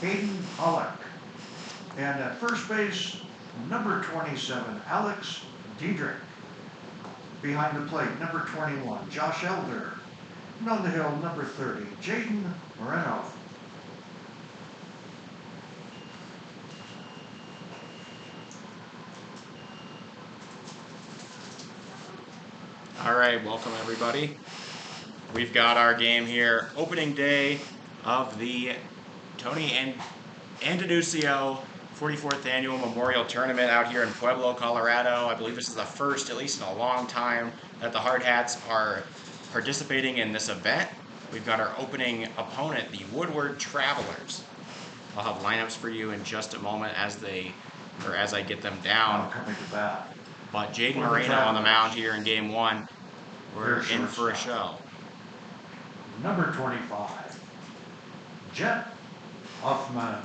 Hayden Pollock. And at first base, number 27, Alex Diedrich. Behind the plate, number 21, Josh Elder. And on the hill, number 30, Jaden Moreno. All right, welcome everybody. We've got our game here, opening day of the Tony Andenucio 44th Annual Memorial Tournament out here in Pueblo, Colorado. I believe this is the first, at least in a long time, that the Hardhats are participating in this event. We've got our opening opponent, the Woodward Travelers. I'll have lineups for you in just a moment as I get them down. Coming to bat. But Jaden Moreno on the mound here in game one. We're in for a show. Number 25, Jet Hoffman.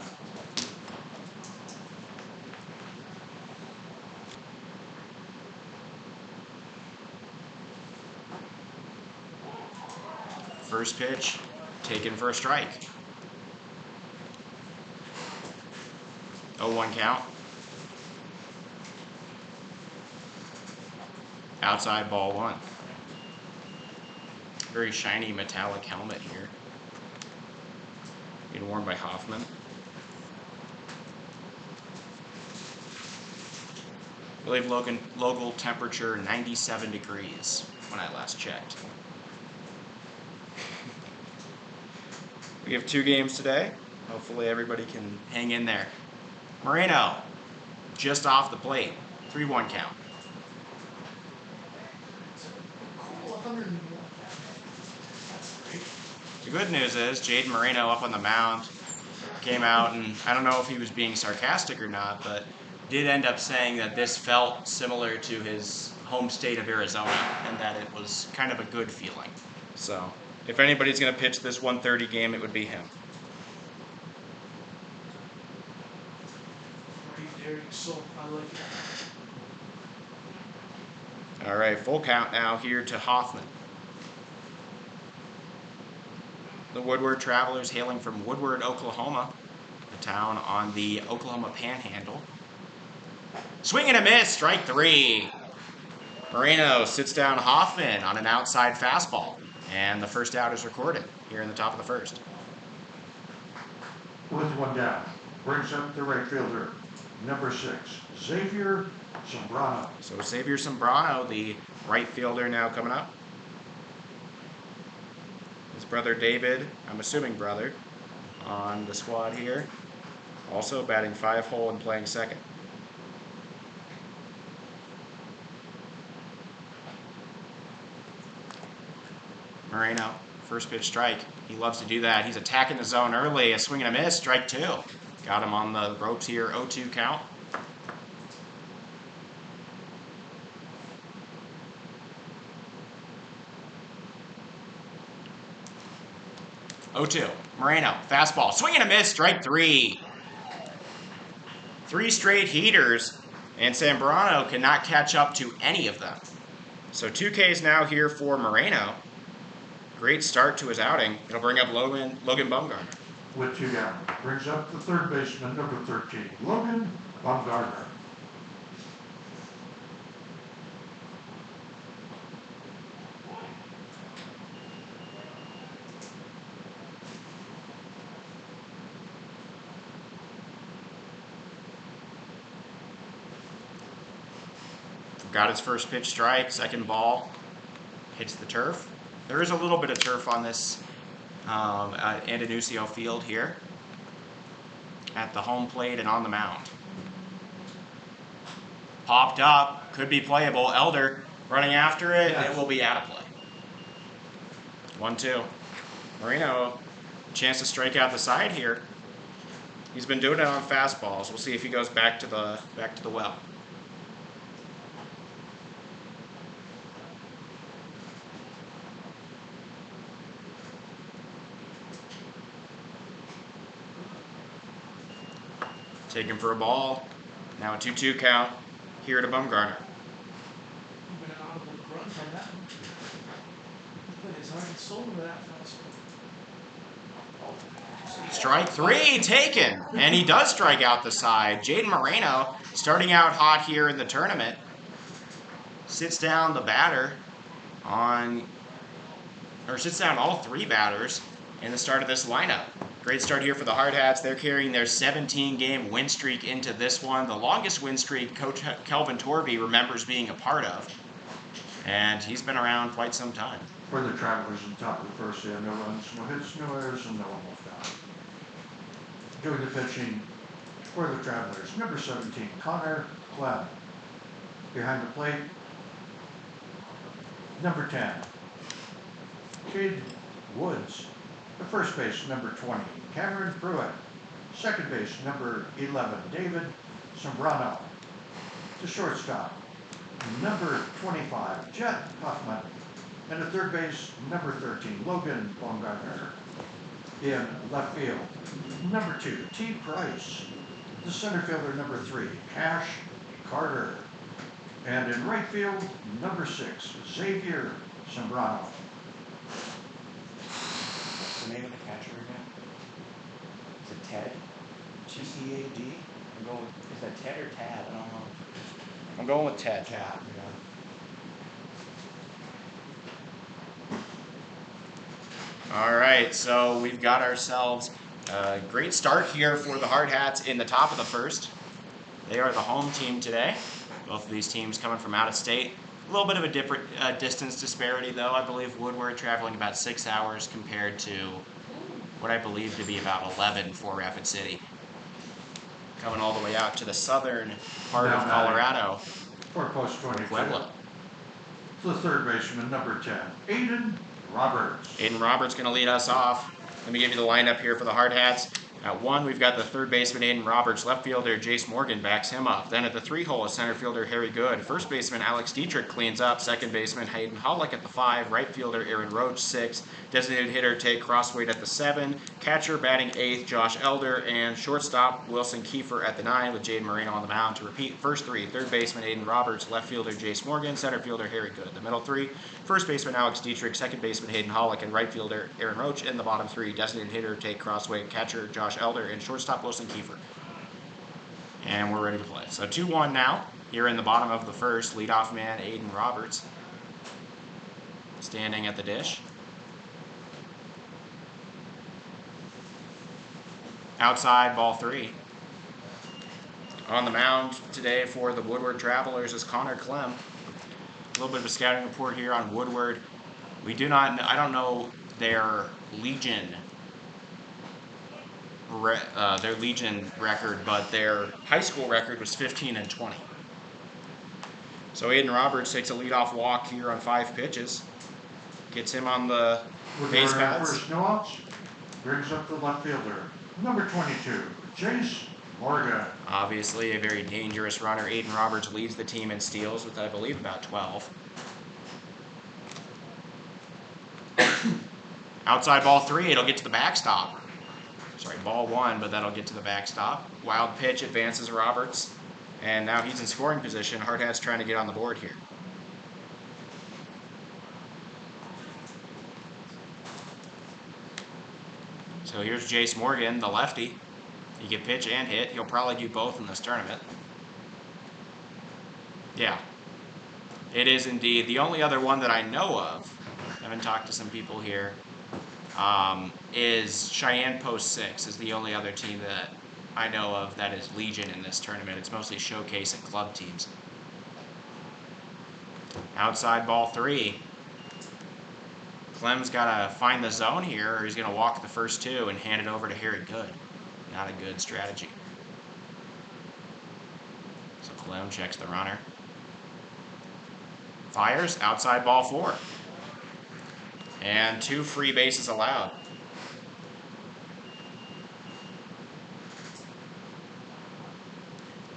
First pitch, taken for a strike. 0-1 count. Outside, ball one. Very shiny metallic helmet here. Being worn by Hoffman. I believe local temperature 97 degrees when I last checked. We have 2 games today. Hopefully everybody can hang in there. Moreno, just off the plate. 3-1 count. The good news is Jaden Moreno up on the mound came out, and I don't know if he was being sarcastic or not, but did end up saying that this felt similar to his home state of Arizona and that it was kind of a good feeling. So if anybody's going to pitch this 1:30 game, it would be him. All right, full count now here to Hoffman. The Woodward Travelers hailing from Woodward, Oklahoma, a town on the Oklahoma Panhandle. Swing and a miss, strike 3. Moreno sits down Hoffman on an outside fastball, and the first out is recorded here in the top of the first. With one down, brings up the right fielder, number 6, Xavier Sombrano. So Xavier Sombrano, the right fielder, now coming up. His brother David, I'm assuming brother, on the squad here. Also batting 5-hole and playing second. Moreno, first pitch strike. He loves to do that. He's attacking the zone early. A swing and a miss, strike 2. Got him on the ropes here, 0-2 count. Moreno, fastball, swing and a miss, strike 3. 3 straight heaters, and Sombrano cannot catch up to any of them. So 2 Ks now here for Moreno. Great start to his outing. It'll bring up Logan Bumgarner. With 2 down, brings up the third baseman, number 13, Logan Bumgarner. Got his first pitch strike, second ball, hits the turf. There is a little bit of turf on this Andenucio field here at the home plate and on the mound. Popped up, could be playable. Elder running after it, yes. It will be out of play. 1-2. Moreno, chance to strike out the side here. He's been doing it on fastballs. We'll see if he goes back to the well. Taken for a ball. Now a 2-2 count here to Bumgarner. Strike three taken, and he does strike out the side. Jaden Moreno starting out hot here in the tournament. Sits down the batter sits down all three batters in the start of this lineup. Great start here for the Hardhats. They're carrying their 17-game win streak into this one. The longest win streak Coach Kelvin Torvey remembers being a part of. And he's been around quite some time. For the Travelers in top of the first, they have no runs, no hits, no errors, and no almost out. Doing the pitching for the Travelers, number 17, Connor Clem. Behind the plate, number 10, Kid Woods. The first base, number 20, Cameron Pruitt. Second base, number 11, David Sombrano. The shortstop, number 25, Jet Huffman. And the third base, number 13, Logan Baumgartner. In left field, number 2, T. Price. The center fielder, number 3, Cash Carter. And in right field, number 6, Xavier Sombrano. What's the name of the catcher again? Is it Ted? T-E-A-D? Is that Ted or Tad? I don't know. I'm going with Ted. Tad, yeah. All right, so we've got ourselves a great start here for the Hardhats in the top of the first. They are the home team today. Both of these teams coming from out of state. A little bit of a different distance disparity, though. I believe Woodward traveling about 6 hours compared to what I believe to be about 11 for Rapid City. Coming all the way out to the southern part of Colorado. For post 22. Pueblo. The third baseman, number 10, Aiden Roberts. Aiden Roberts going to lead us off. Let me give you the lineup here for the Hardhats. At 1, we've got the third baseman, Aiden Roberts. Left fielder, Jace Morgan backs him up. Then at the 3-hole is center fielder, Harry Good. First baseman, Alex Dietrich cleans up. Second baseman, Hayden Hollick at the 5. Right fielder, Aaron Roach, 6. Designated hitter, Tate Crossweight at the 7. Catcher batting 8th, Josh Elder. And shortstop, Wilson Kiefer at the 9 with Jaden Moreno on the mound. To repeat, first 3, third baseman, Aiden Roberts. Left fielder, Jace Morgan. Center fielder, Harry Good. The middle 3, first baseman, Alex Dietrich. Second baseman, Hayden Hollick. And right fielder, Aaron Roach. In the bottom 3, designated hitter, Tate Crossweight. Catcher, Josh Elder. And shortstop, Wilson Kiefer. And we're ready to play. So 2-1 now. Here in the bottom of the first, leadoff man Aiden Roberts standing at the dish. Outside, ball 3. On the mound today for the Woodward Travelers is Connor Clem. A little bit of a scouting report here on Woodward. I don't know their Legion record, but their high school record was 15-20. So Aiden Roberts takes a leadoff walk here on 5 pitches. Gets him on the base paths. First no outs, brings up the left fielder, number 22, Jace Morgan. Obviously a very dangerous runner. Aiden Roberts leads the team in steals with, I believe, about 12. Outside ball 3, it'll get to the backstop. Sorry, ball 1, but that'll get to the backstop. Wild pitch advances Roberts, and now he's in scoring position. Hardhats trying to get on the board here. So here's Jace Morgan, the lefty. He can pitch and hit. He'll probably do both in this tournament. Yeah, it is indeed. The only other one that I know of, I haven't talked to some people here, is Cheyenne Post 6 is the only other team that I know of that is Legion in this tournament. It's mostly showcase and club teams. Outside ball 3. Clem's got to find the zone here, or he's going to walk the first 2 and hand it over to Harry Good. Not a good strategy. So Clem checks the runner. Fires, outside ball 4. And 2 free bases allowed.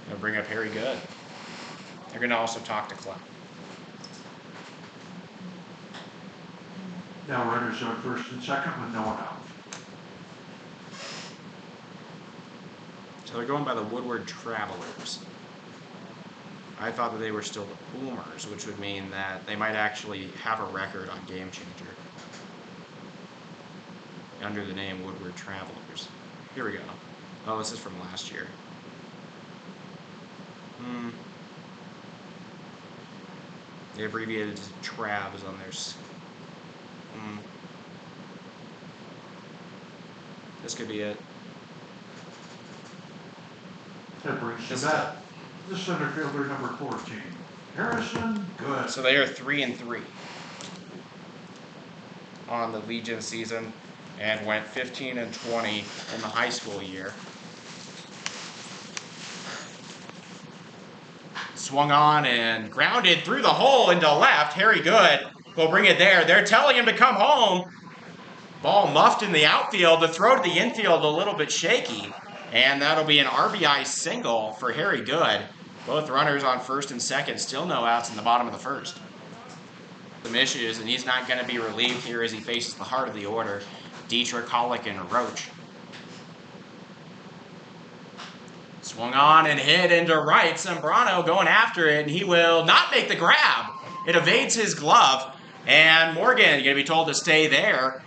Gonna bring up Harry Good. They're gonna also talk to Clem. Now runners on first and second with no one out. So they're going by the Woodward Travelers. I thought that they were still the Boomers, which would mean that they might actually have a record on Game Changer under the name Woodward Travelers. Here we go. Oh, this is from last year. They abbreviated Travs on theirs. This could be it. That brings to bat the center fielder, number 14, Harrison. Good. So they are 3-3 on the Legion season and went 15-20 in the high school year. Swung on and grounded through the hole into left. Harry Good will bring it there. They're telling him to come home. Ball muffed in the outfield. The throw to the infield a little bit shaky. And that'll be an RBI single for Harry Good. Both runners on first and second. Still no outs in the bottom of the first. Some issues, and he's not going to be relieved here as he faces the heart of the order. Dietrich, Hollick, and Roach. Swung on and hit into right. Zambrano going after it, and he will not make the grab. It evades his glove, and Morgan going to be told to stay there.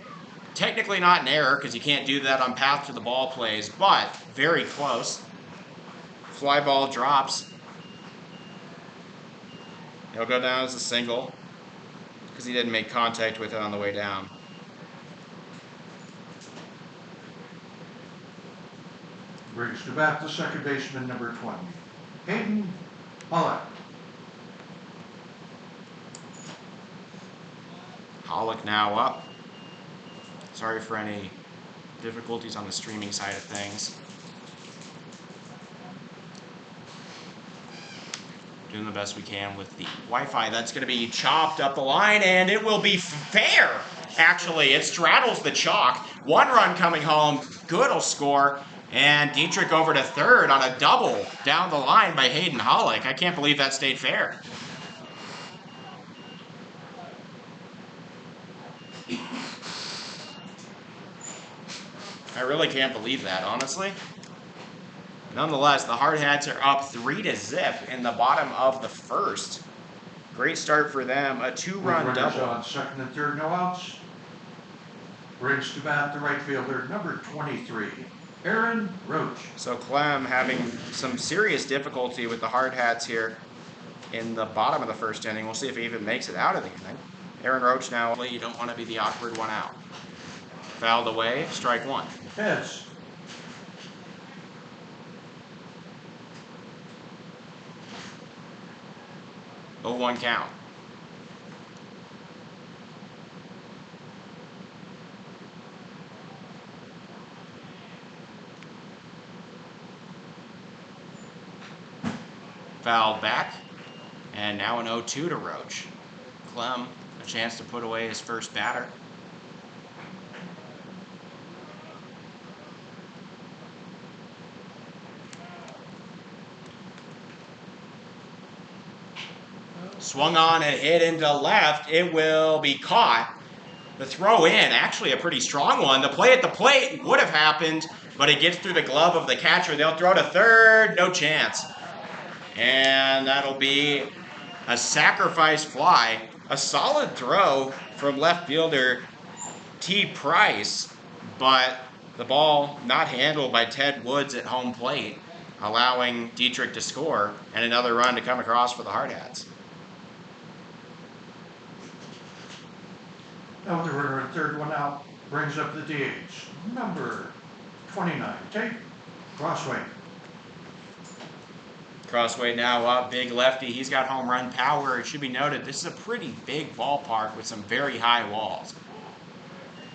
Technically not an error because you can't do that on path to the ball plays, but very close. Fly ball drops. He'll go down as a single because he didn't make contact with it on the way down. Brings to bat the second baseman, number 20, Hayden Hollick. Hollick now up. Sorry for any difficulties on the streaming side of things. Doing the best we can with the Wi-Fi. That's going to be chopped up the line, and it will be fair. Actually, it straddles the chalk. 1 run coming home. Good will score. And Dietrich over to third on a double down the line by Hayden Hollick. I can't believe that stayed fair. I really can't believe that, honestly. Nonetheless, the Hardhats are up 3-0 in the bottom of the first. Great start for them. A 2-run double. On second and third, no outs. Brings to bat the right fielder, number 23, Aaron Roach. So Clem having some serious difficulty with the Hardhats here in the bottom of the first inning. We'll see if he even makes it out of the inning. Aaron Roach now, you don't want to be the awkward one out. Fouled away, strike 1. Heads. Oh, 1 count. Fouled back, and now an 0-2 to Roach. Clem, a chance to put away his first batter. Swung on and hit into left. It will be caught. The throw in, actually a pretty strong one. The play at the plate would have happened, but it gets through the glove of the catcher. They'll throw to third, no chance. And that'll be a sacrifice fly. A solid throw from left fielder T. Price, but the ball not handled by Ted Woods at home plate, allowing Dietrich to score and another run to come across for the Hardhats. Now with the runner at third, 1 out, brings up the DH, number 29, Tate Crossway. Crossway now up, big lefty. He's got home run power. It should be noted, this is a pretty big ballpark with some very high walls.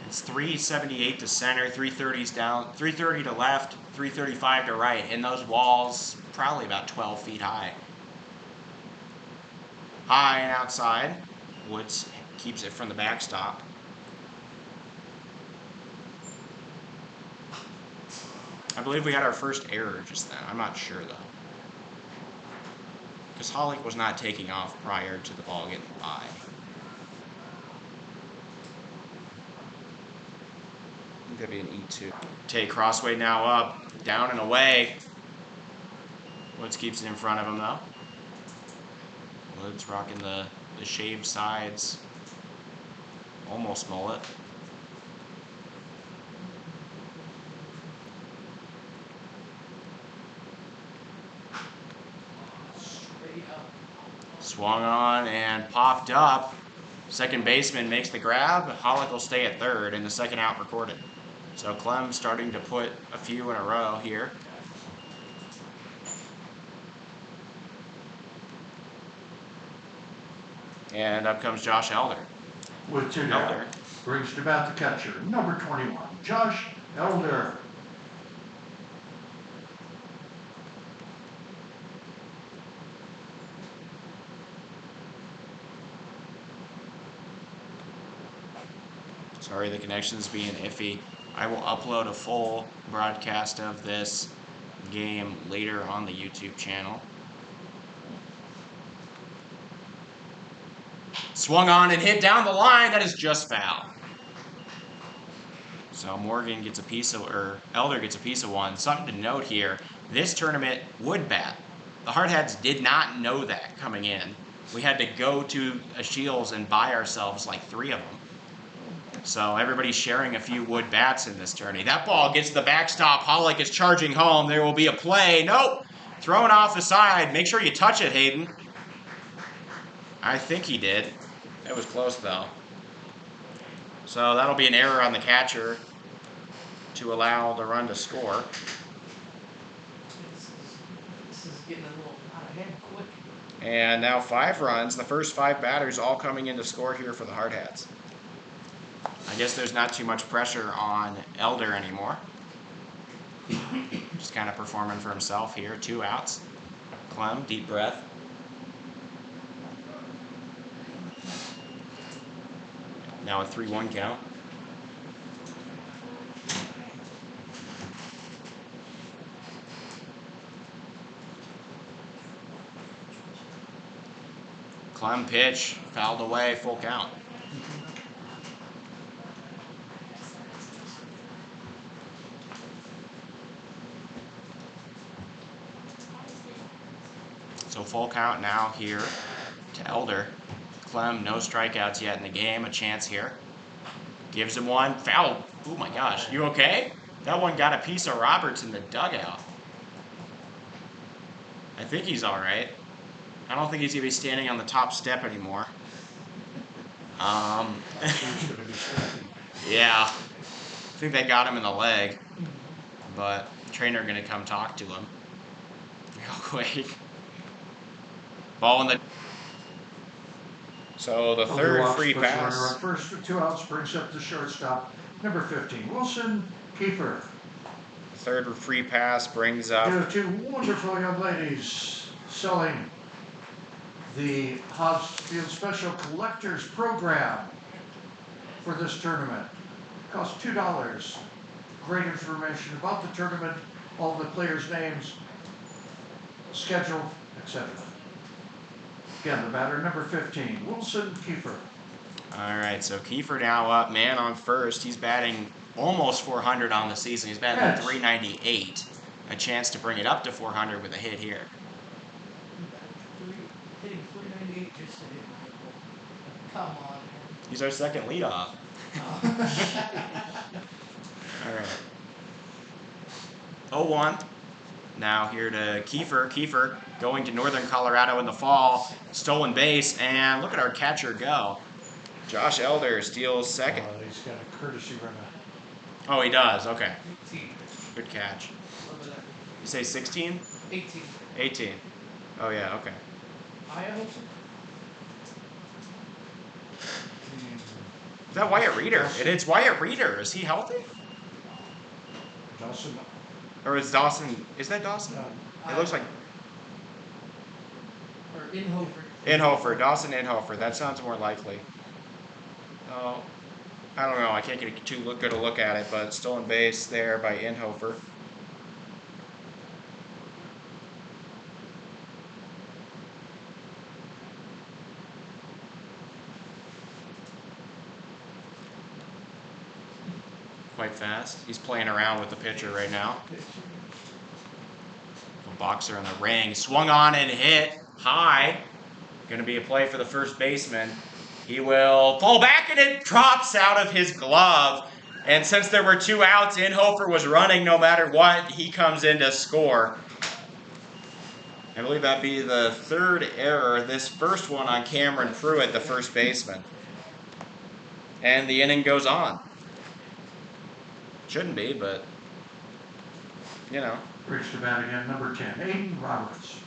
It's 378 to center, 330s down, 330 to left, 335 to right. And those walls, probably about 12 feet high. High and outside. Woods keeps it from the backstop. I believe we had our first error just then. I'm not sure, though. Because Hollick was not taking off prior to the ball getting by. I think that'd be an E2. Tate Crossway now up, down and away. Woods keeps it in front of him, though. Woods rocking the shaved sides. Almost mullet. Swung on and popped up. Second baseman makes the grab. Hollick will stay at third and the second out recorded. So Clem starting to put a few in a row here. And up comes Josh Elder. With 2 down, brings to bat the catcher, number 21, Josh Elder. Sorry, the connection's being iffy. I will upload a full broadcast of this game later on the YouTube channel. Swung on and hit down the line. That is just foul. So Morgan gets a piece of, or Elder gets a piece of one. Something to note here, this tournament would bat. The Hardhats did not know that coming in. We had to go to a Shields and buy ourselves like 3 of them. So everybody's sharing a few wood bats in this tourney. That ball gets the backstop. Hollick is charging home. There will be a play. Nope. Thrown off the side. Make sure you touch it, Hayden. I think he did. It was close, though. So that'll be an error on the catcher to allow the run to score. This is getting a little out of hand quick. And now 5 runs. The first 5 batters all coming in to score here for the Hardhats. I guess there's not too much pressure on Elder anymore. Just kind of performing for himself here. 2 outs. Clem, deep breath. Now a 3-1 count. Clem pitch, fouled away, full count. So full count now here to Elder. Clem, no strikeouts yet in the game, a chance here. Gives him one, foul. Oh my gosh, you okay? That one got a piece of Roberts in the dugout. I think he's all right. I don't think he's gonna be standing on the top step anymore. Yeah, I think they got him in the leg, but the trainer gonna come talk to him real quick. Ball in the. So the third free pass. First for 2 outs, brings up the shortstop, number 15, Wilson Kiefer. Third free pass brings up. 2 wonderful young ladies selling the Hodgfield Special Collectors Program for this tournament. Costs $2. Great information about the tournament, all the players' names, schedule, etc. Again, the batter, number 15, Wilson Kiefer. All right, so Kiefer now up, man on first. He's batting almost 400 on the season. He's batting at 398. A chance to bring it up to 400 with a hit here. Hitting 398 just to hit. Come on, man. He's our second leadoff. All right. 0-1. Now here to Kiefer. Kiefer going to Northern Colorado in the fall. Stolen base, and look at our catcher go. Josh Elder steals second. He's got a courtesy run. Oh, he does. Okay. 18. Good catch. What was that? You say 16? 18. 18. Oh, yeah. Okay. I hope so. Is that Wyatt Reeder? It's Wyatt Reeder. Is he healthy? Dawson. Or is Dawson? Is that Dawson? It looks like Or Inhofer. Inhofer. Dawson Inhofer. That sounds more likely. Oh, I don't know. I can't get too good a look at it, but stolen base there by Inhofer. Quite fast. He's playing around with the pitcher right now. A boxer in the ring. Swung on and hit high. Going to be a play for the first baseman. He will pull back and it drops out of his glove. And since there were 2 outs, Inhofer was running no matter what. He comes in to score. I believe that'd be the third error. This first one on Cameron Pruitt, the first baseman. And the inning goes on. Shouldn't be, but, you know. Reach the bat again, number 10, Aiden Roberts.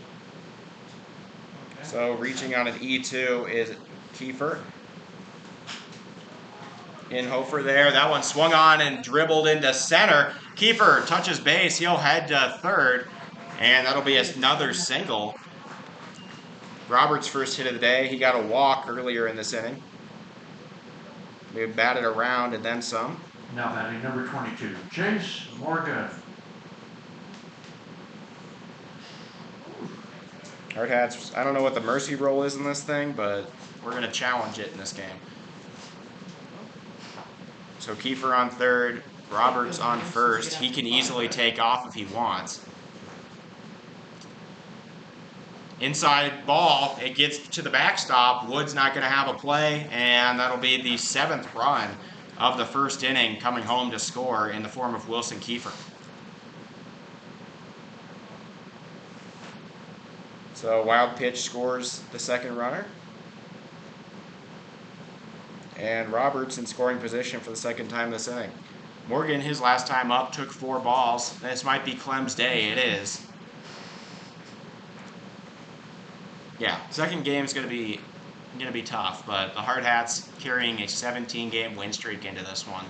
So reaching on an E2 is Kiefer. Inhofer there. That one swung on and dribbled into center. Kiefer touches base. He'll head to third. And that'll be another single. Roberts' first hit of the day. He got a walk earlier in this inning. We batted around and then some. Now batting number 22, Chase Morgan. Hardhats, I don't know what the mercy roll is in this thing, but we're going to challenge it in this game. So Kiefer on third, Roberts on first. He can easily take off if he wants. Inside ball, it gets to the backstop. Wood's not going to have a play, and that'll be the 7th run of the first inning coming home to score in the form of Wilson Kiefer. So wild pitch scores the second runner. And Roberts in scoring position for the second time this inning. Morgan, his last time up, took 4 balls. This might be Clem's day. It is. Yeah, second game is going to be tough, but the Hardhats carrying a 17-game win streak into this one,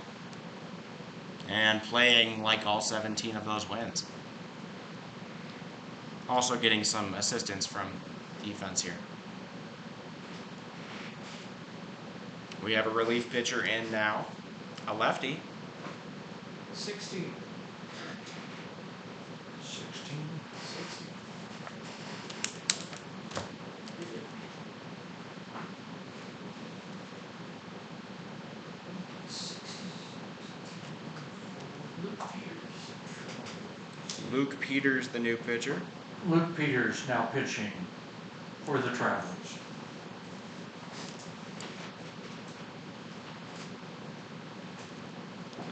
and playing like all 17 of those wins. Also getting some assistance from defense here. We have a relief pitcher in now, a lefty. 16. 16. 16. Luke Peters, the new pitcher. Luke Peters now pitching for the Travelers.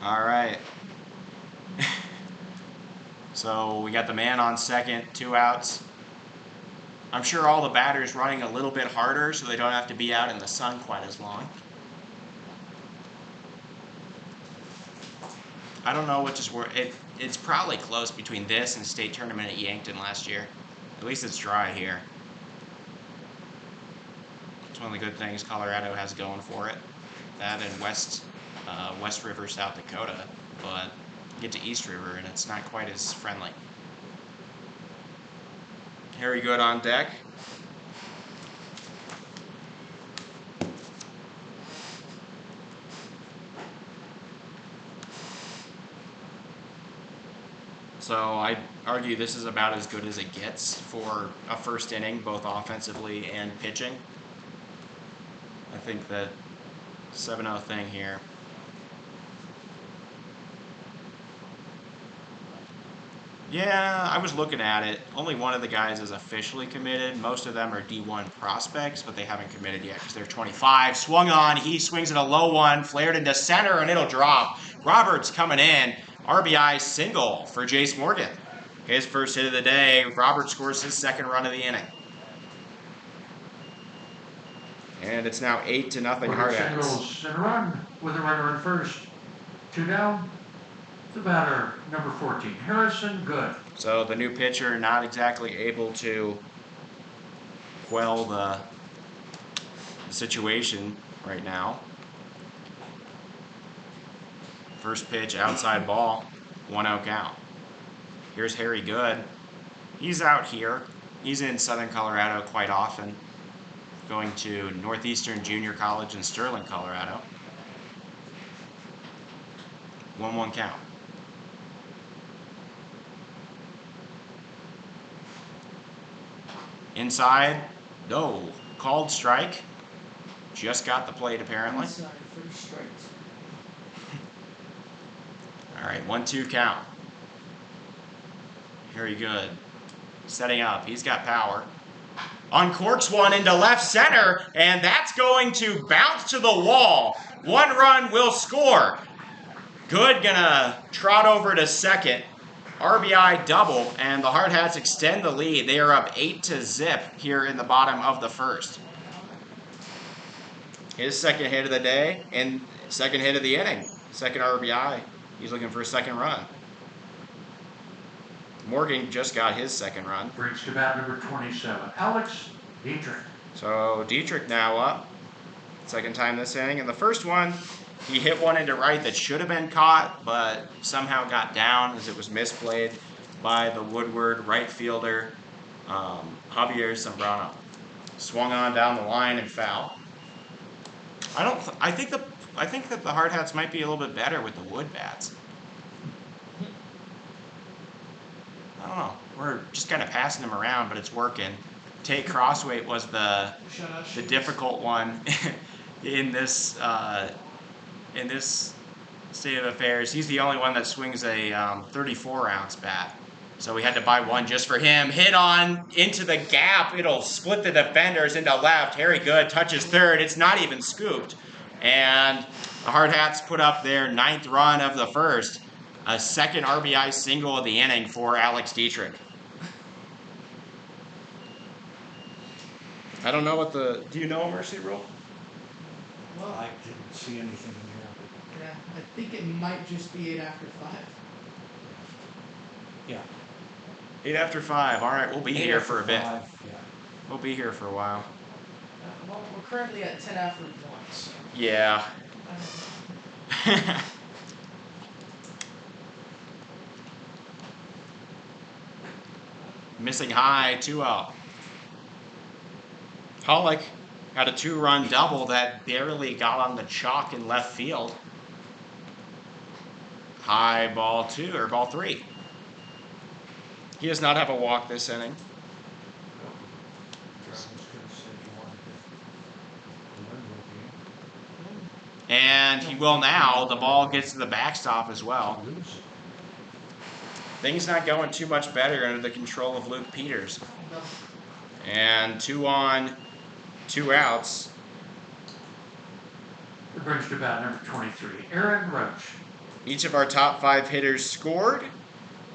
All right. So we got the man on second, 2 outs. I'm sure all the batters running a little bit harder so they don't have to be out in the sun quite as long. I don't know which is worse. It's probably close between this and state tournament at Yankton last year. At least it's dry here. It's one of the good things Colorado has going for it. That and West River, South Dakota. But you get to East River and it's not quite as friendly. Harry Good on deck. So I argue this is about as good as it gets for a first inning, both offensively and pitching. I think that 7-0 thing here. Yeah, I was looking at it. Only one of the guys is officially committed. Most of them are D1 prospects, but they haven't committed yet because they're 25. Swung on. He swings at a low one, flared into center, and it'll drop. Roberts coming in. RBI single for Jace Morgan. His first hit of the day. Roberts scores his 2nd run of the inning. And it's now 8-0 Hardhats. Singles and run with a runner on first. 2 down. The batter, number 14, Harrison Good. So the new pitcher not exactly able to quell the situation right now. First pitch, outside ball, 1-0 count. Here's Harry Good. He's out here. He's in Southern Colorado quite often, going to Northeastern Junior College in Sterling, Colorado. 1-1 count. Inside, no, called strike. Just got the plate apparently. Inside, 3 strikes. All right, 1-2 count. Very good. Setting up, he's got power. Uncorks one into left center, and that's going to bounce to the wall. 1 run will score. Good gonna trot over to second. RBI double, and the Hardhats extend the lead. They are up 8-0 here in the bottom of the first. His second hit of the day and second hit of the inning. Second RBI. He's looking for a second run. Morgan just got his second run. Brings to bat number 27, Alex Dietrich. So Dietrich now up. Second time this inning. And the first one, he hit one into right that should have been caught, but somehow got down as it was misplayed by the Woodward right fielder, Javier Zambrano. Swung on down the line and foul. I think that the Hardhats might be a little bit better with the wood bats. I don't know. We're just kind of passing them around, but it's working. Tate Crossweight was the difficult one in this state of affairs. He's the only one that swings a 34-ounce bat. So we had to buy one just for him. Hit on into the gap. It'll split the defenders into left. Harry Good touches third. It's not even scooped. And the Hardhats put up their 9th run of the first. A second RBI single of the inning for Alex Dietrich. I don't know what the... Do you know a mercy rule? Well, I didn't see anything in here. yeah, I think it might just be 8 after 5. Yeah. 8 after 5. All right, we'll be here for a bit. Yeah. We'll be here for a while. Well, we're currently at 10 after 1, so. Yeah. Missing high, 2 out. Hollick had a 2-run double that barely got on the chalk in left field. High ball 2 or ball 3. He does not have a walk this inning. And he will now. The ball gets to the backstop as well. Things not going too much better under the control of Luke Peters. And 2 on, 2 outs. It brings to bat number 23, Aaron Roach. Each of our top 5 hitters scored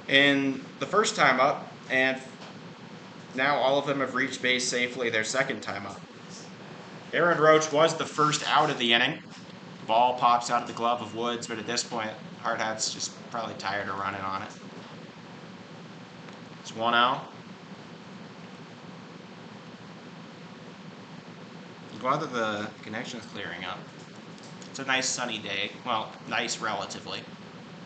in the first time up, and now all of them have reached base safely their second time up. Aaron Roach was the first out of the inning. Ball pops out of the glove of Woods, but at this point, Hardhats just probably tired of running on it. It's 1 out. I'm glad that the connection's clearing up. It's a nice sunny day. Well, nice relatively.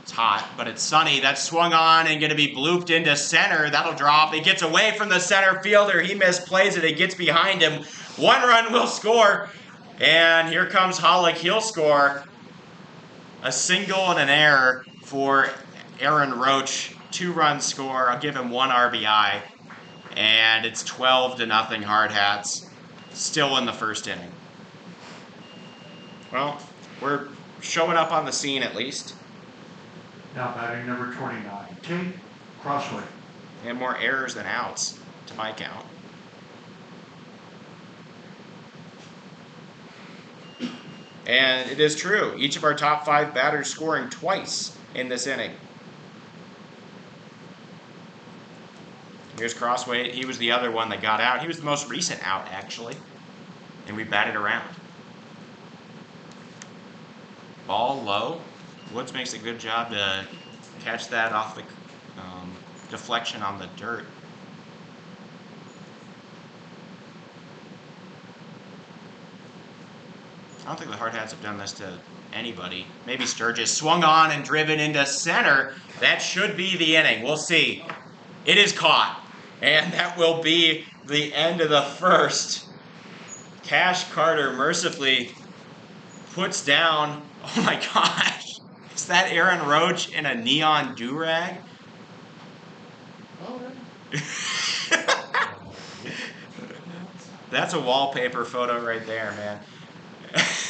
It's hot, but it's sunny. That's swung on and going to be blooped into center. That'll drop. It gets away from the center fielder. He misplays it. It gets behind him. 1 run will score. And here comes Hollick. He'll score. A single and an error for Aaron Roach. 2-run score. I'll give him 1 RBI. And it's 12-0 Hardhats. Still in the first inning. Well, we're showing up on the scene at least. Now batting number 29, Tate Crossway. And more errors than outs, to my count. And it is true. Each of our top 5 batters scoring twice in this inning. Here's Crossway. He was the other one that got out. He was the most recent out, actually. And we batted around. Ball low. Woods makes a good job to catch that off the deflection on the dirt. I don't think the Hardhats have done this to anybody. Maybe Sturgis swung on and driven into center. That should be the inning. We'll see. It is caught. And that will be the end of the first. Cash Carter mercifully puts down, oh my gosh, is that Aaron Roach in a neon do-rag? Oh, really? That's a wallpaper photo right there, man.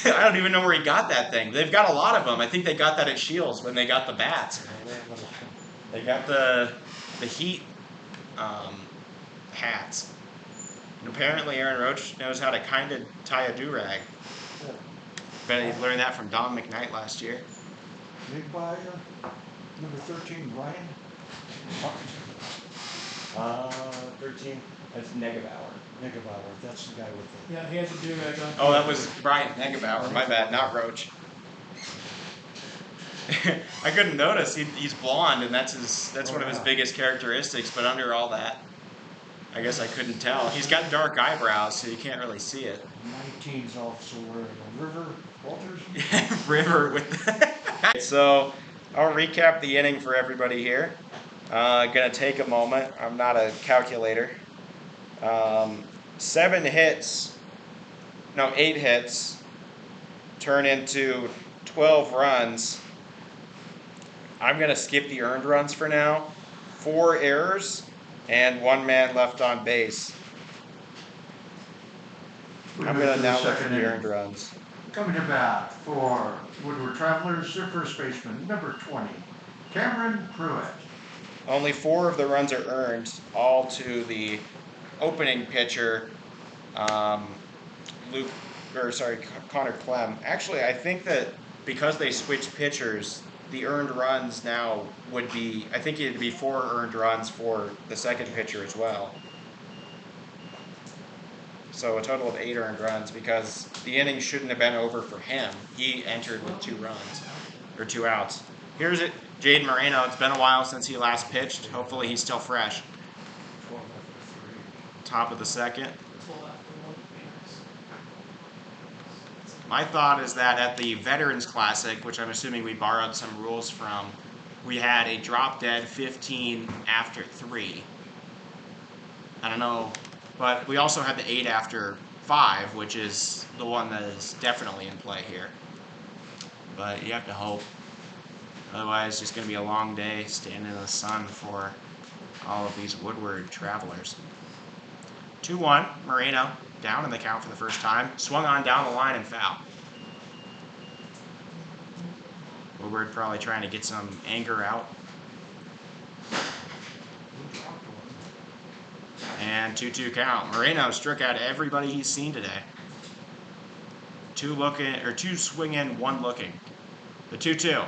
I don't even know where he got that thing. They've got a lot of them. I think they got that at Shields when they got the bats. They got the Heat hats. And apparently Aaron Roach knows how to kind of tie a do-rag. Bet he learned that from Don McKnight last year. Made by number 13, Ryan. Uh, 13. That's Negabauer. Nickabauer, that's the guy with the. Yeah, he has a do-rag on. Oh, that was Brian Negabauer. My bad, not Roach. I couldn't notice. He's blonde, and that's one of his biggest characteristics. But under all that, I guess I couldn't tell. He's got dark eyebrows, so you can't really see it. 19's also wearing a River Walters. River with. So I'll recap the inning for everybody here. Gonna take a moment. I'm not a calculator. 8 hits turn into 12 runs. I'm gonna skip the earned runs for now. 4 errors and 1 man left on base. I'm gonna now look at the earned runs. Coming to bat for Woodward Travelers, their first baseman, number 20, Cameron Pruitt. Only 4 of the runs are earned, all to the opening pitcher, Connor Clem. Actually, I think that because they switched pitchers, the earned runs now would be, I think it'd be 4 earned runs for the second pitcher as well. So a total of 8 earned runs because the inning shouldn't have been over for him. He entered with 2 runs, or 2 outs. Here's it, Jade Moreno. It's been a while since he last pitched. Hopefully he's still fresh. 12 after 3. Top of the second. 12 after 1. My thought is that at the Veterans Classic, which I'm assuming we borrowed some rules from, we had a drop dead 15 after 3. I don't know, but we also had the 8 after 5, which is the one that is definitely in play here. But you have to hope. Otherwise, it's just going to be a long day standing in the sun for all of these Woodward Travelers. 2-1, Moreno down in the count for the first time. Swung on down the line and foul. Woodward probably trying to get some anger out. And 2-2 count. Moreno struck out everybody he's seen today. 2 swinging, 1 looking. The 2-2.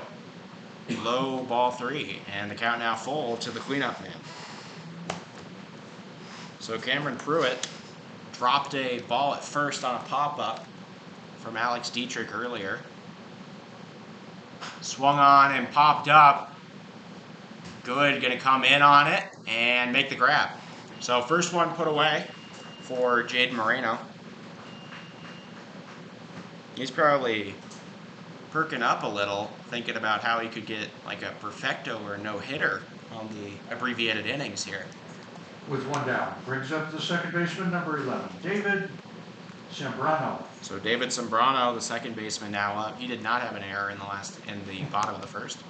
Low ball 3. And the count now full to the cleanup man. So Cameron Pruitt dropped a ball at first on a pop-up from Alex Dietrich earlier. Swung on and popped up. Good, gonna come in on it and make the grab. So first one put away for Jade Moreno. He's probably perking up a little, thinking about how he could get like a perfecto or no-hitter on the abbreviated innings here. With 1 down, brings up the second baseman, number 11, David Zambrano. So David Zambrano, the second baseman, now up. He did not have an error in the bottom of the first.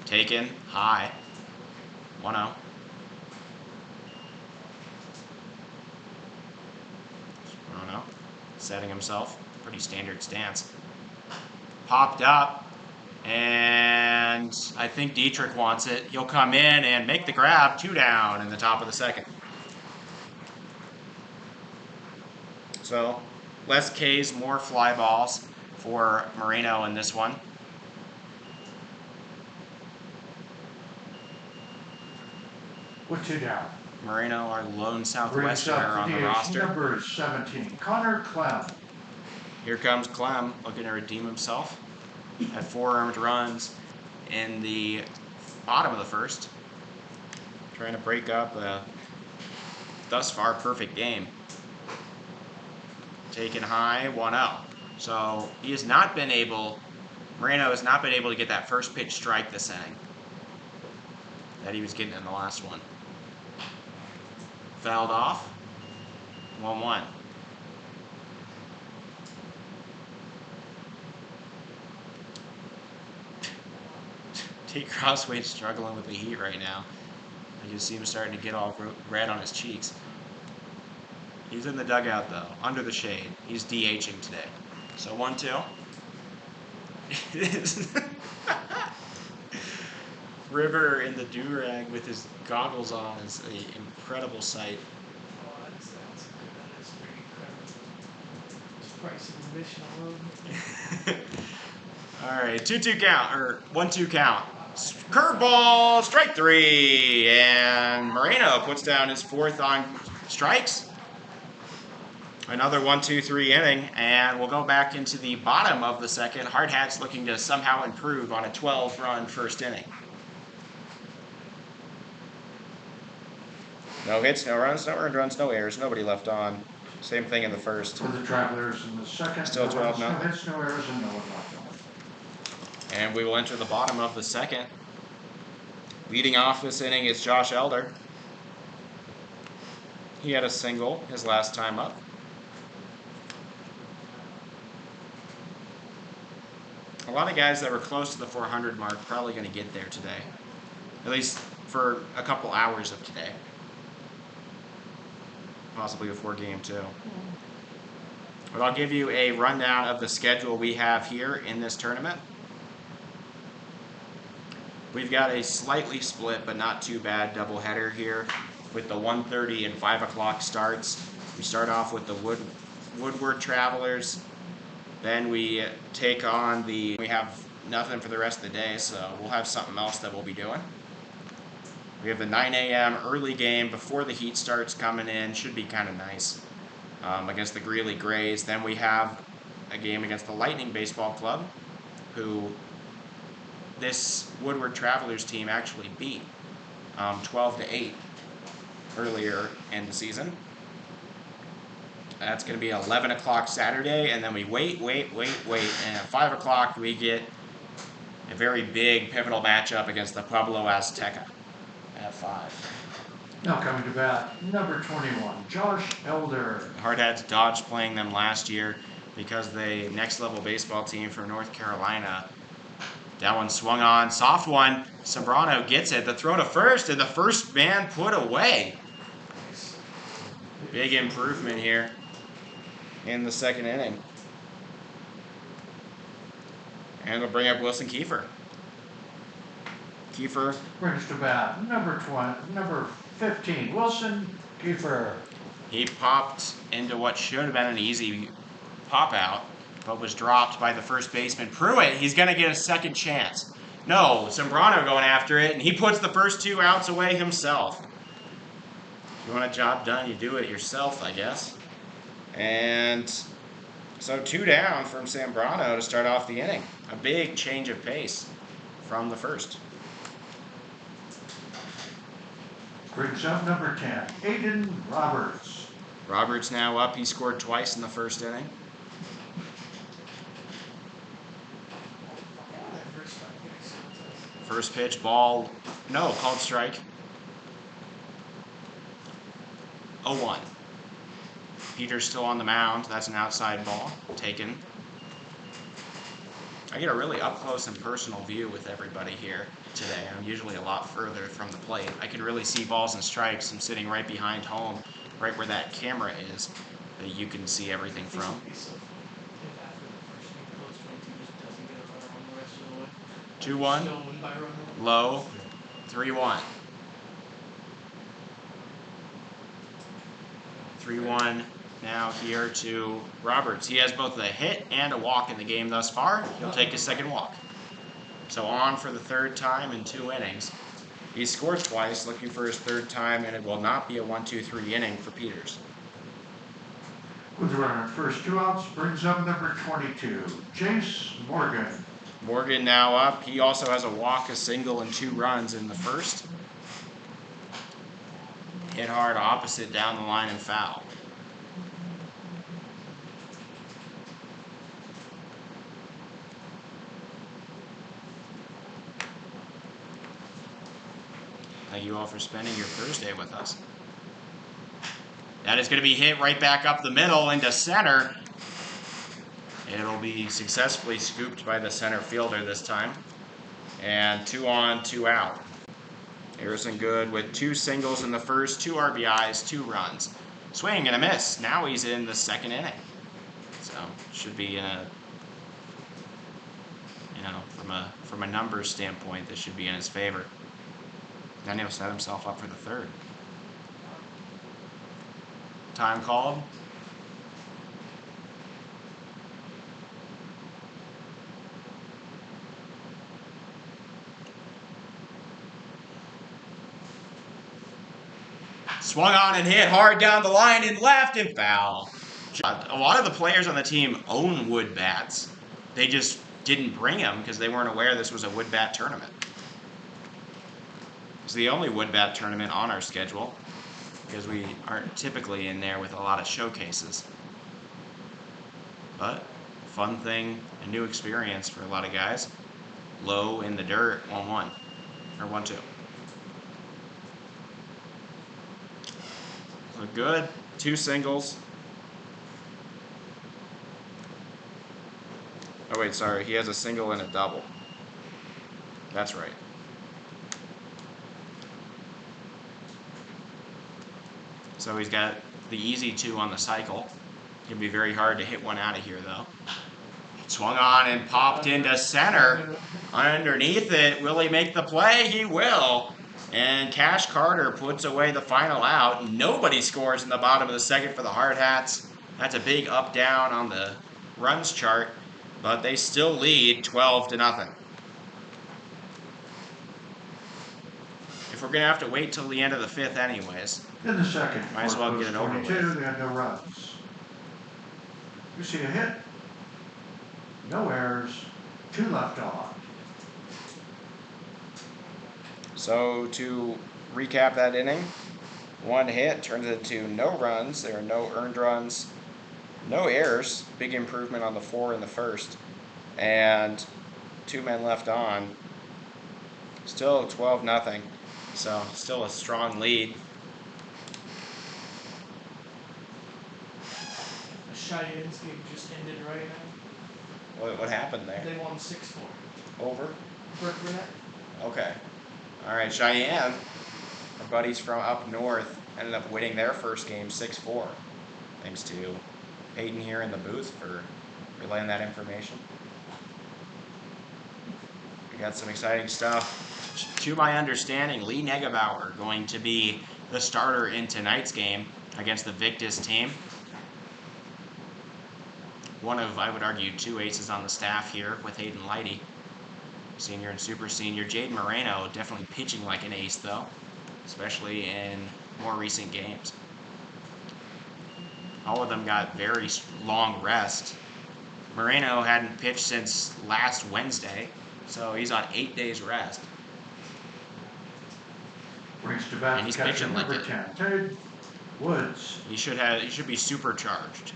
Taken high, 1-0. Zambrano setting himself, pretty standard stance. Popped up. And I think Dietrich wants it. He'll come in and make the grab. 2 down in the top of the second. So less Ks, more fly balls for Moreno in this one. With 2 down. Moreno, our lone Brings Southwesterner up on the the roster. number 17, Connor Clem. Here comes Clem looking to redeem himself. Had 4 earned runs in the bottom of the first. Trying to break up a thus far perfect game. Taken high, 1-0. So he has not been able, Moreno has not been able to get that first pitch strike this inning that he was getting in the last one. Fouled off, 1-1. Tate Crossway's struggling with the heat right now. I can see him starting to get all red on his cheeks. He's in the dugout though, under the shade. He's DHing today. So 1-2. River in the do-rag with his goggles on is an incredible sight. Oh, that's good. That is pretty incredible. Just pricing admission alone. All right, 2-2 count, or 1-2 count. Curveball, strike 3, and Moreno puts down his 4th on strikes. Another 1-2-3 inning, and we'll go back into the bottom of the second. Hardhats looking to somehow improve on a 12-run first inning. No hits, no runs, no earned runs, no errors, nobody left on. Same thing in the first. For the Travelers in the second. Still 12 no now. hits, no errors, and no one left on. And we will enter the bottom of the second. Leading off this inning is Josh Elder. He had a single his last time up. A lot of guys that were close to the 400 mark probably going to get there today. At least for a couple hours of today. Possibly before game 2. But I'll give you a rundown of the schedule we have here in this tournament. We've got a slightly split, but not too bad, doubleheader here with the 1:30 and 5 o'clock starts. We start off with the Woodward Travelers. Then we take on we have nothing for the rest of the day, so we'll have something else that we'll be doing. We have the 9 a.m. early game before the heat starts coming in. Should be kind of nice against the Greeley Grays. Then we have a game against the Lightning Baseball Club, who this Woodward Travelers team actually beat 12-8 earlier in the season. That's going to be 11 o'clock Saturday, and then we wait, and at 5 o'clock we get a very big pivotal matchup against the Pueblo Azteca at 5. Now coming to bat, number 21, Josh Elder. Hardhats dodged playing them last year because the next level baseball team from North Carolina. That one swung on, soft one. Sembrano gets it. The throw to first, and the first man put away. Big improvement here in the second inning. And we'll bring up Wilson Kiefer. Kiefer Brings to bat, number 15, Wilson Kiefer. He popped into what should have been an easy pop out, but was dropped by the first baseman. Pruitt, he's going to get a second chance. No, Sembrano going after it, and he puts the first 2 outs away himself. If you want a job done, you do it yourself, I guess. And so 2 down from Sembrano to start off the inning. A big change of pace from the first. Brings up number 10, Aiden Roberts. Roberts now up. He scored twice in the first inning. First pitch, ball, no, called strike. 0-1. Peter's still on the mound. That's an outside ball, taken. I get a really up-close and personal view with everybody here today. I'm usually a lot further from the plate. I can really see balls and strikes. I'm sitting right behind home, right where that camera is, that you can see everything from. 2-1, low, 3-1. 3-1 now here to Roberts. He has both a hit and a walk in the game thus far. He'll take his second walk. So on for the 3rd time in 2 innings. He scored twice, looking for his 3rd time, and it will not be a 1-2-3 inning for Peters. With the runner at first, 2 outs, brings up number 22, Chase Morgan. Morgan now up. He also has a walk, a single, and 2 runs in the first. Hit hard opposite down the line and foul. Thank you all for spending your Thursday with us. That is going to be hit right back up the middle into center. It'll be successfully scooped by the center fielder this time. And 2 on, 2 out. Harrison Good with 2 singles in the first, 2 RBIs, 2 runs. Swing and a miss. Now he's in the 2nd inning. So should be in a, from a numbers standpoint, this should be in his favor. Then he'll set himself up for the 3rd. Time called. Swung on and hit hard down the line and left and foul. A lot of the players on the team own wood bats. They just didn't bring them because they weren't aware this was a wood bat tournament. It's the only wood bat tournament on our schedule because we aren't typically in there with a lot of showcases. But fun thing, a new experience for a lot of guys. Low in the dirt, 1-1 or 1-2. So good, 2 singles. Oh wait, sorry, he has a single and a double. That's right. So he's got the easy 2 on the cycle. It'd be very hard to hit one out of here though. Swung on and popped into center. Underneath it, will he make the play? He will. And Cash Carter puts away the final out. Nobody scores in the bottom of the second for the Hardhats. That's a big up-down on the runs chart, but they still lead 12-0. If we're gonna have to wait till the end of the 5th anyways. In the second, Might as well get it over with. 22, they had no runs. You see a hit, no errors, 2 left on. So to recap that inning, 1 hit turns into no runs. There are no earned runs, no errors. Big improvement on the 4 in the first, and 2 men left on. Still 12-0. So still a strong lead. Cheyenne's game just ended right now. What happened there? They won 6-4. Over? Brooklyn. Okay. All right, Cheyenne, our buddies from up north, ended up winning their first game 6-4. Thanks to Peyton here in the booth for relaying that information. We got some exciting stuff. To my understanding, Lee Negebauer going to be the starter in tonight's game against the Victus team. One of, I would argue, 2 aces on the staff here with Hayden Lighty, senior and super senior. Jade Moreno definitely pitching like an ace though, especially in more recent games. All of them got very long rest. Moreno hadn't pitched since last Wednesday, so he's on 8 days rest. Brings to bat And he's catcher pitching like number it. 10, Ted Woods. He should be supercharged.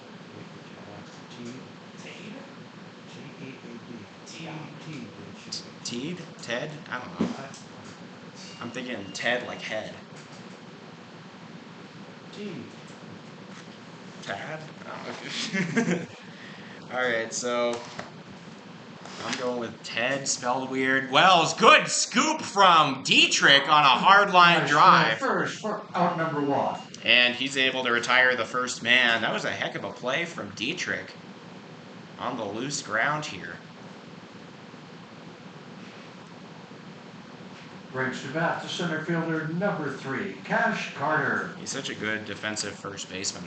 Teed? Ted? I don't know. I'm thinking Ted like head. Tad? Oh. Alright, so I'm going with Ted, spelled weird. Wells, good scoop from Dietrich on a hard line Nice drive. First for out number 1. And he's able to retire the first man. That was a heck of a play from Dietrich on the loose ground here. Brings to bat the center fielder number 3, Cash Carter. He's such a good defensive first baseman.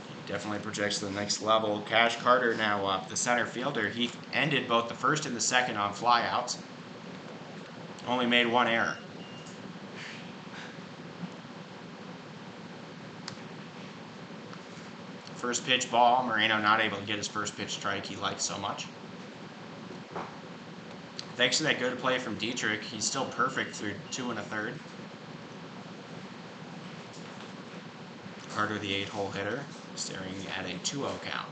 He definitely projects to the next level. Cash Carter now up, the center fielder. He ended both the first and the second on flyouts. Only made 1 error. First pitch ball, Moreno not able to get his first pitch strike he liked so much. Thanks to that good play from Dietrich, he's still perfect through 2 1/3. Carter, the 8-hole hitter, staring at a 2-0 count.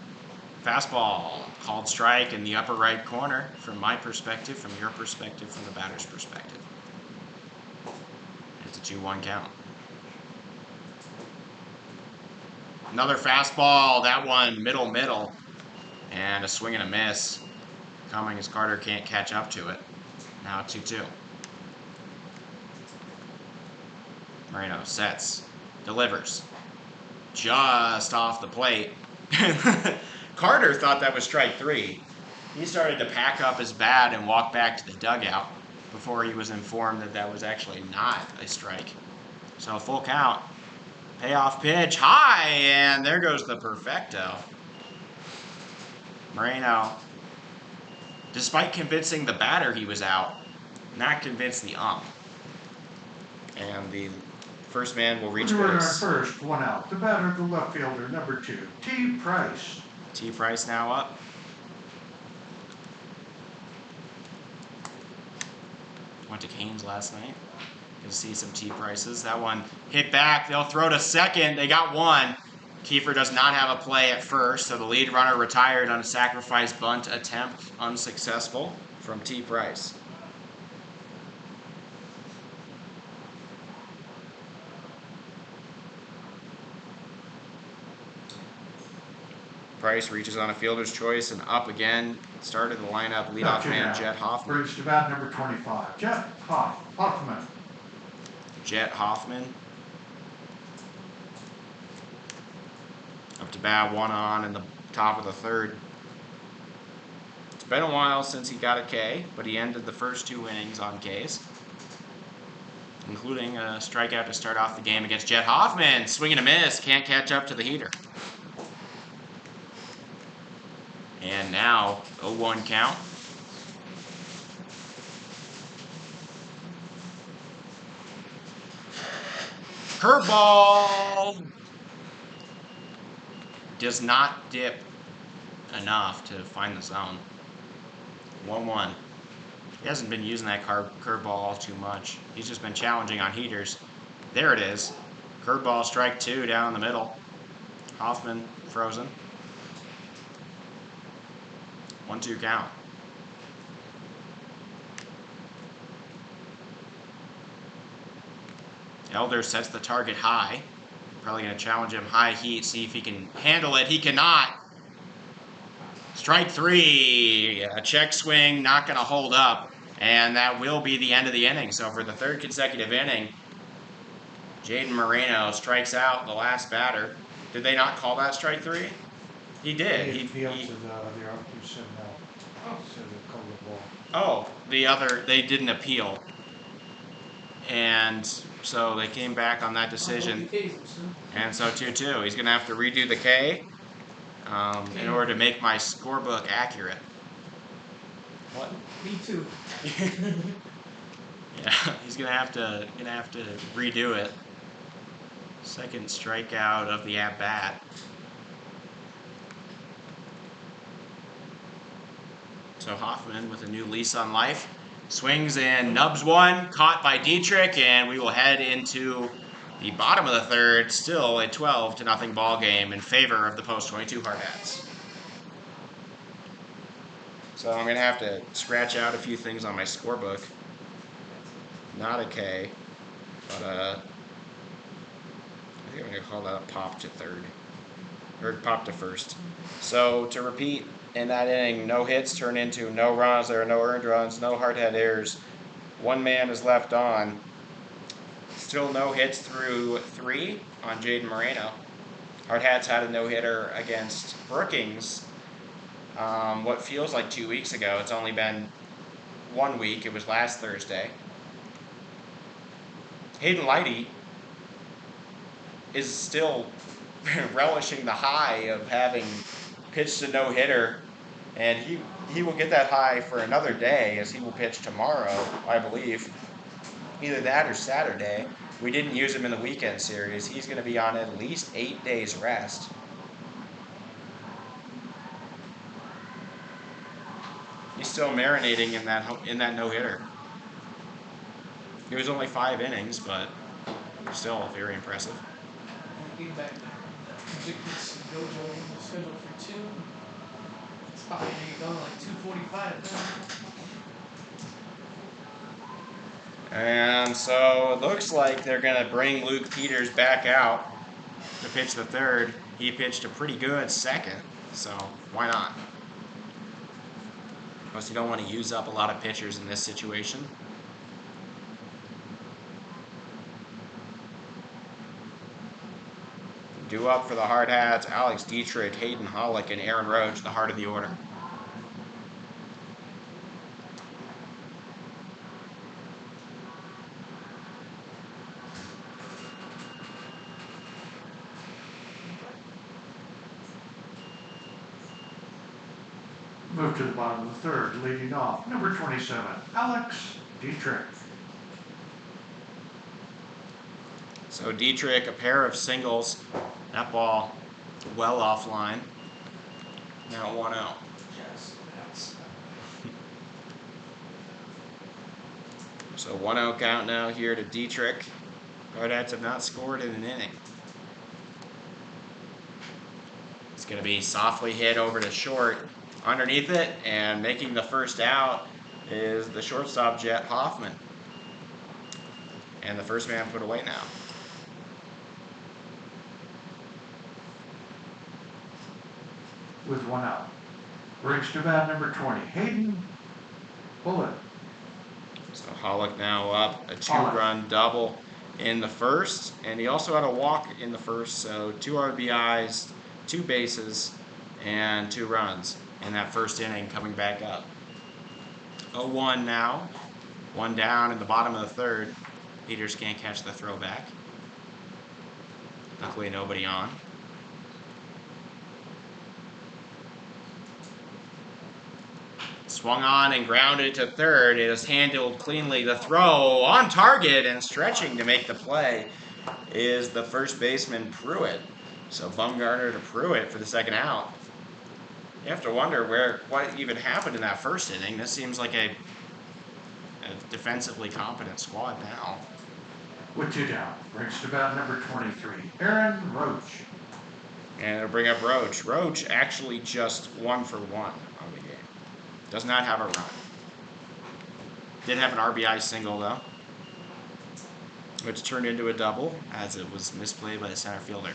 Fastball, called strike in the upper right corner from my perspective, from your perspective, from the batter's perspective. It's a 2-1 count. Another fastball, that one middle, and a swing and a miss. Coming as Carter can't catch up to it. Now 2-2. Moreno sets, delivers. Just off the plate. Carter thought that was strike 3. He started to pack up his bat and walk back to the dugout before he was informed that that was actually not a strike. So full count. Payoff pitch, high, and there goes the perfecto. Moreno, despite convincing the batter he was out, not convinced the ump. And the First man will reach Woodward on base. first, 1 out. The batter, the left fielder, number 2, T. Price. T. Price now up. Went to Canes last night. You can see some T Prices. That one hit back. They'll throw to second. They got one. Kiefer does not have a play at first, so the lead runner retired on a sacrifice bunt attempt, unsuccessful from T. Price. Price reaches on a fielder's choice and up again. Started the lineup, leadoff man Jet Hoffman. Bridge to bat, number 25, Jet Hoffman. Jet Hoffman. Up to bat, 1 on in the top of the third. It's been a while since he got a K, but he ended the first 2 innings on Ks, including a strikeout to start off the game against Jet Hoffman. Swing and a miss, can't catch up to the heater. And now, 0-1 count. Curveball! Does not dip enough to find the zone. 1-1. He hasn't been using that curveball all too much. He's just been challenging on heaters. There it is. Curveball, strike 2 down the middle. Hoffman frozen. 1-2 count. Elder sets the target high. Probably going to challenge him high heat, see if he can handle it. He cannot. Strike 3. A check swing, not going to hold up. And that will be the end of the inning. So for the 3rd consecutive inning, Jaden Moreno strikes out the last batter. Did they not call that strike 3? He did. He appealed to the other who said no. Oh. Said they called the ball. Oh, the other, they didn't appeal. And so they came back on that decision. And so 2-2. He's going to have to redo the K in order to make my scorebook accurate. What? Me too. Yeah, he's gonna have to redo it. 2nd strikeout of the at bat. So Hoffman with a new lease on life. Swings and nubs 1, caught by Dietrich, and we will head into the bottom of the 3rd. Still a 12-0 ball game in favor of the Post 22 Hardhats. So I'm going to have to scratch out a few things on my scorebook. Not a K, but I think I'm going to call that a pop to 3rd. Or pop to 1st. So to repeat, in that inning, no hits turn into no runs. There are no earned runs, no hard-hit errors. 1 man is left on. Still no hits through 3 on Jaden Moreno. Hardhats had a no-hitter against Brookings what feels like 2 weeks ago. It's only been 1 week. It was last Thursday. Hayden Lighty is still relishing the high of having pitched a no-hitter, and he will get that high for another day, as he will pitch tomorrow, I believe. Either that or Saturday. We didn't use him in the weekend series. He's going to be on at least 8 days rest. He's still marinating in that no-hitter. It was only 5 innings, but still very impressive. Getting back Victor's dojo scheduled for 2. It's probably going like 2:45 now. And so it looks like they're going to bring Luke Peters back out to pitch the 3rd. He pitched a pretty good 2nd, so why not? Plus, you don't want to use up a lot of pitchers in this situation. Due up for the Hardhats, Alex Dietrich, Hayden Hollick, and Aaron Roach, the heart of the order. Move to the bottom of the 3rd, leading off, number 27, Alex Dietrich. So Dietrich, a pair of singles. That ball well offline. Now 1-0. Just bounce. So 1-0 count now here to Dietrich. Hardhats have not scored in an inning. It's going to be softly hit over to short. Underneath it and making the first out is the shortstop Jet Hoffman. And the first man put away now. With 1 out. Brings to bat number 20, Hayden Bullitt. So Hollick now up a 2-run double in the first, and he also had a walk in the first, so 2 RBIs, 2 bases, and 2 runs in that first inning coming back up. 0-1 now, 1 down in the bottom of the third. Peters can't catch the throwback. Luckily nobody on. Swung on and grounded to third. It is handled cleanly. The throw on target and stretching to make the play is the first baseman Pruitt. So Bumgarner to Pruitt for the second out. You have to wonder what even happened in that first inning. This seems like a defensively competent squad now. With 2 down. Brings to bat number 23, Aaron Roach. And it'll bring up Roach. Roach actually just 1 for 1 on the game. Does not have a run. Did have an RBI single though, which turned into a double as it was misplayed by the center fielder.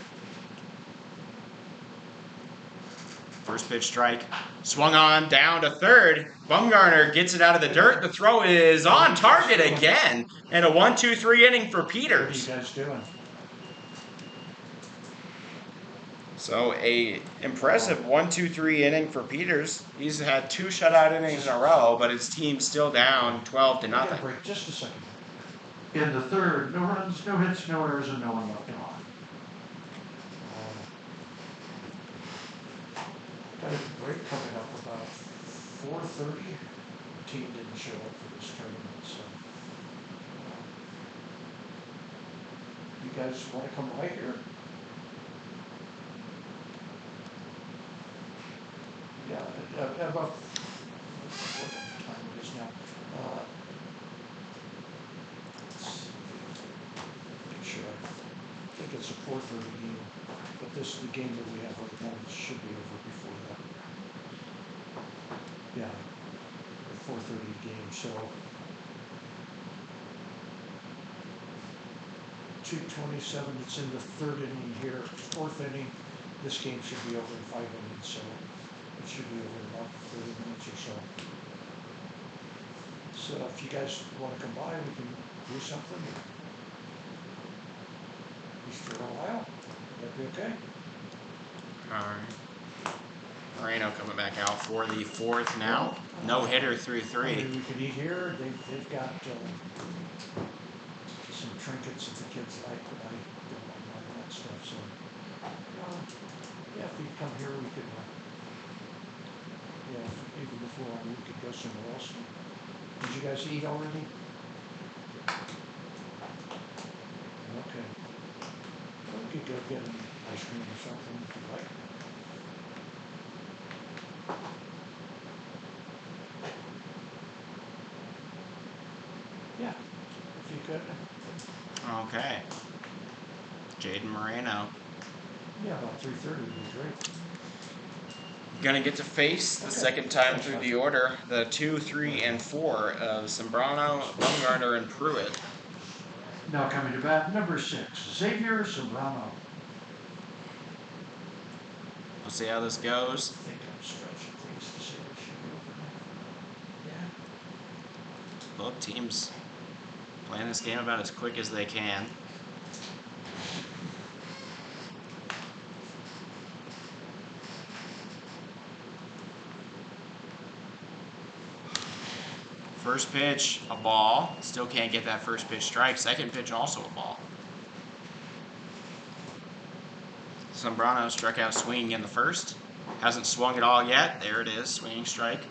First pitch strike, swung on down to third. Bumgarner gets it out of the dirt. The throw is on target again, and a 1-2-3 inning for Peters. What are you guys doing? So a impressive 1-2-3 inning for Peters. He's had 2 shutout innings in a row, but his team's still down 12-0. Break just a second. In the third, no runs, no hits, no errors, and no one left on. Got a break coming up about 4:30. The team didn't show up for this tournament, so you guys want to come right here? Yeah, about what time it is now. Let's see, make sure. I think it's a 4:30 game, but this is the game that we have right now. This should be over before that. Yeah, a 4:30 game. So 2:27. It's in the third inning here, 4th inning. This game should be over in 5 innings, so it should be over in about 30 minutes or so. So if you guys want to come by, we can do something. At least for a while. That'd be okay. Alright. Moreno coming back out for the 4th now. No hitter through 3. I mean, we can eat here. They've got some trinkets that the kids like, but I don't like that stuff. So yeah, if you come here, we could. Yeah, even before we could go somewhere else. Did you guys eat already? Okay. Well, we could go get an ice cream or something if you like. Yeah, if you could. Okay. Jaden Moreno. Yeah, about 3:30 would be great. Gonna get to face the second time through the order, the 2, 3, and 4 of Sembrano, Bumgarner, and Pruitt. Now coming to bat, number 6, Xavier Sembrano. We'll see how this goes. I think I'm stretching things to see what should be over there. Yeah. Both teams playing this game about as quick as they can. First pitch, a ball. Still can't get that first pitch strike. Second pitch, also a ball. Sembrano struck out swinging in the first. Hasn't swung at all yet. There it is, swinging strike.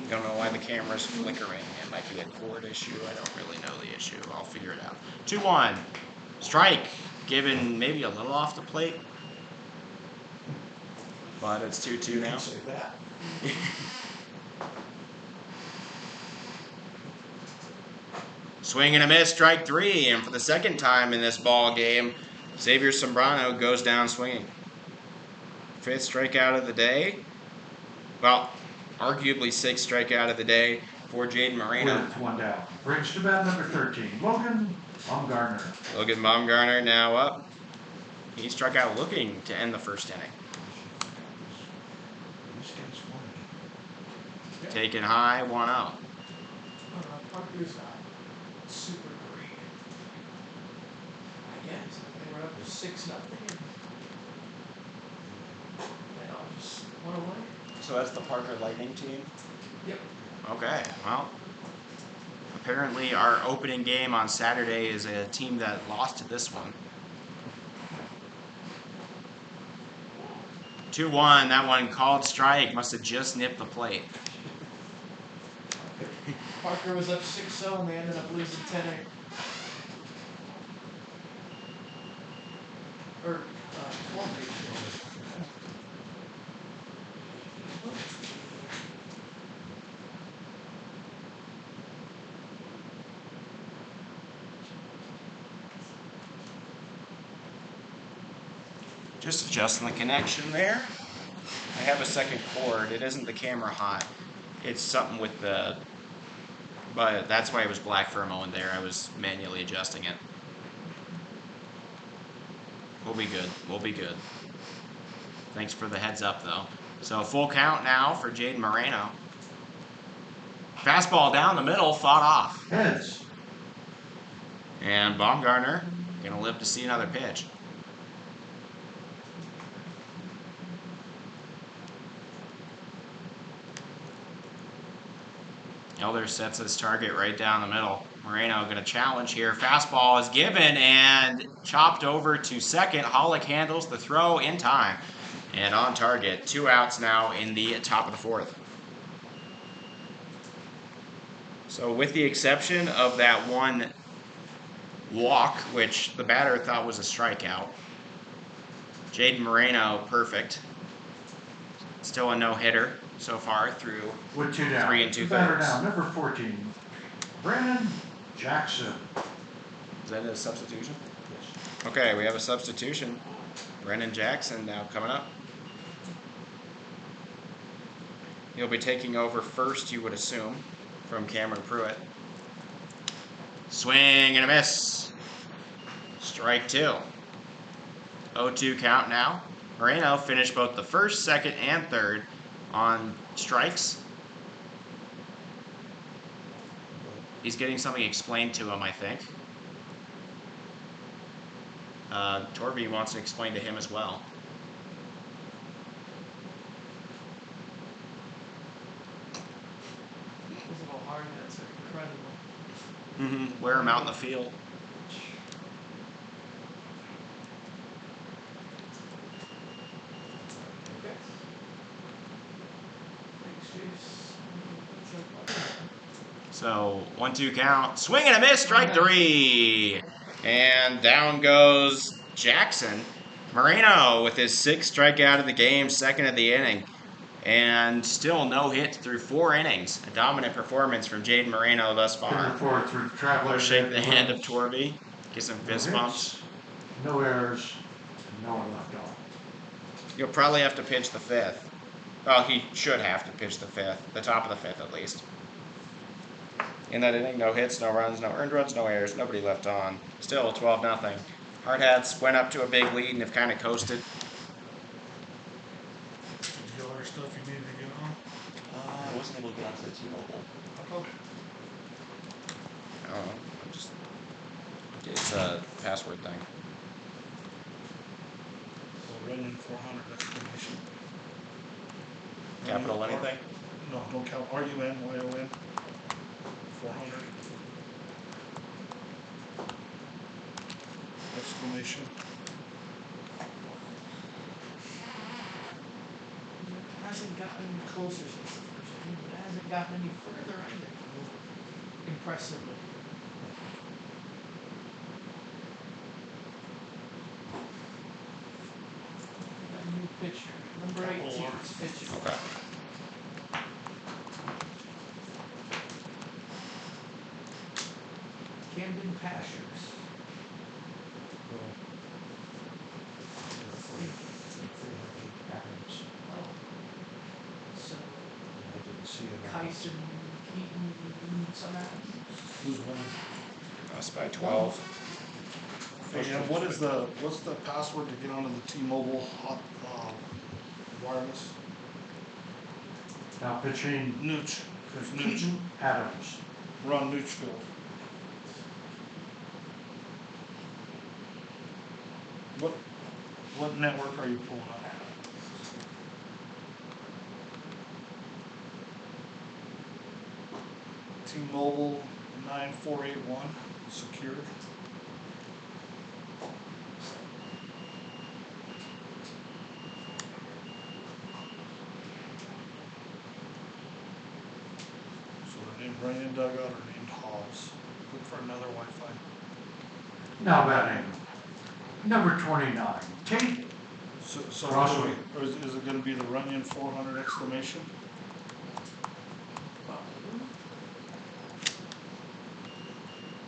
Don't know why the camera's flickering. It might be a cord issue. I don't really know the issue. I'll figure it out. 2-1. Strike. Given maybe a little off the plate. But it's 2-2 now. Say that. Swing and a miss, strike 3. And for the second time in this ball game, Xavier Sombrano goes down swinging. 5th strikeout of the day. Well, arguably 6th strikeout of the day for Jaden Moreno. With 1 down. Brings to bat number 13, Logan Baumgartner. Logan Baumgartner now up. He struck out looking to end the first inning. Taken high, 1 out. Parker's super great. I guess they were up to 6-0. And I'll just 1 away. So that's the Parker Lightning team? Yep. Okay, well, apparently our opening game on Saturday is a team that lost to this one. 2-1, that one called strike, must have just nipped the plate. Parker was up 6-0 and they ended up losing 10-8. Or 12-8. Just adjusting the connection there. I have a second cord. It isn't the camera hot. It's something with the... But that's why it was black for a moment there. I was manually adjusting it. We'll be good. We'll be good. Thanks for the heads up, though. So full count now for Jaden Moreno. Fastball down the middle, fought off. Heads. And Baumgartner going to live to see another pitch. Elder sets his target right down the middle. Moreno going to challenge here. Fastball is given and chopped over to second. Hollick handles the throw in time. And on target. 2 outs now in the top of the 4th. So with the exception of that one walk, which the batter thought was a strikeout, Jaden Moreno, perfect. Still a no-hitter so far through With 2 down. 3 2/3. Batter down, number 14, Brandon Jackson. Is that a substitution? Yes. Okay, we have a substitution. Brendan Jackson now coming up. He'll be taking over first, you would assume, from Cameron Pruitt. Swing and a miss. Strike 2. 0-2 count now. Moreno finished both the first, second, and third on strikes. He's getting something explained to him, I think. Torby wants to explain to him as well. Those little hardhats are incredible. Wear him out in the field. Okay. Thanks, Jace. So 1-2 count. Swing and a miss. Strike 3. And down goes Jackson. Moreno with his 6th strikeout of the game, 2nd of the inning. And still no hits through 4 innings. A dominant performance from Jaden Moreno thus far. Number 4 through We'll Travelers. shake the hand of Torby. Get some fist bumps. No errors. No one left on. You'll probably have to pitch the 5th. Well, he should have to pitch the 5th. The top of the 5th at least. In that inning, no hits, no runs, no earned runs, no errors, nobody left on. Still 12-0. Hardhats went up to a big lead and have kind of coasted. Did you get all your stuff you needed to get on? I wasn't able to get onto the T-Mobile. How come? I don't know. It's a password thing. So Renin 400 exclamation. Capital anything? No, don't count. RUNYON 400 exclamation. Hasn't gotten closer since the first game, but hasn't gotten any further either. Impressively. Got a new pitcher, number 18 is pitching. Okay. Camden Pashers. Adams. Oh. So, I didn't see it. Kyson, Keaton, some Adams. Who's winning? Us by 12. Hey, and what's the password to get onto the T-Mobile hot, wireless? Now pitching Nooch. Nooch. Keaton Adams. Ron Noochfield. What network are you pulling up? T-Mobile 9481 secured. So they're named Brandon Dugout or named Hobbs. Look for another Wi-Fi. Now batting, number 29, Tate. So Crossway. or is it gonna be the Runyon 400 exclamation?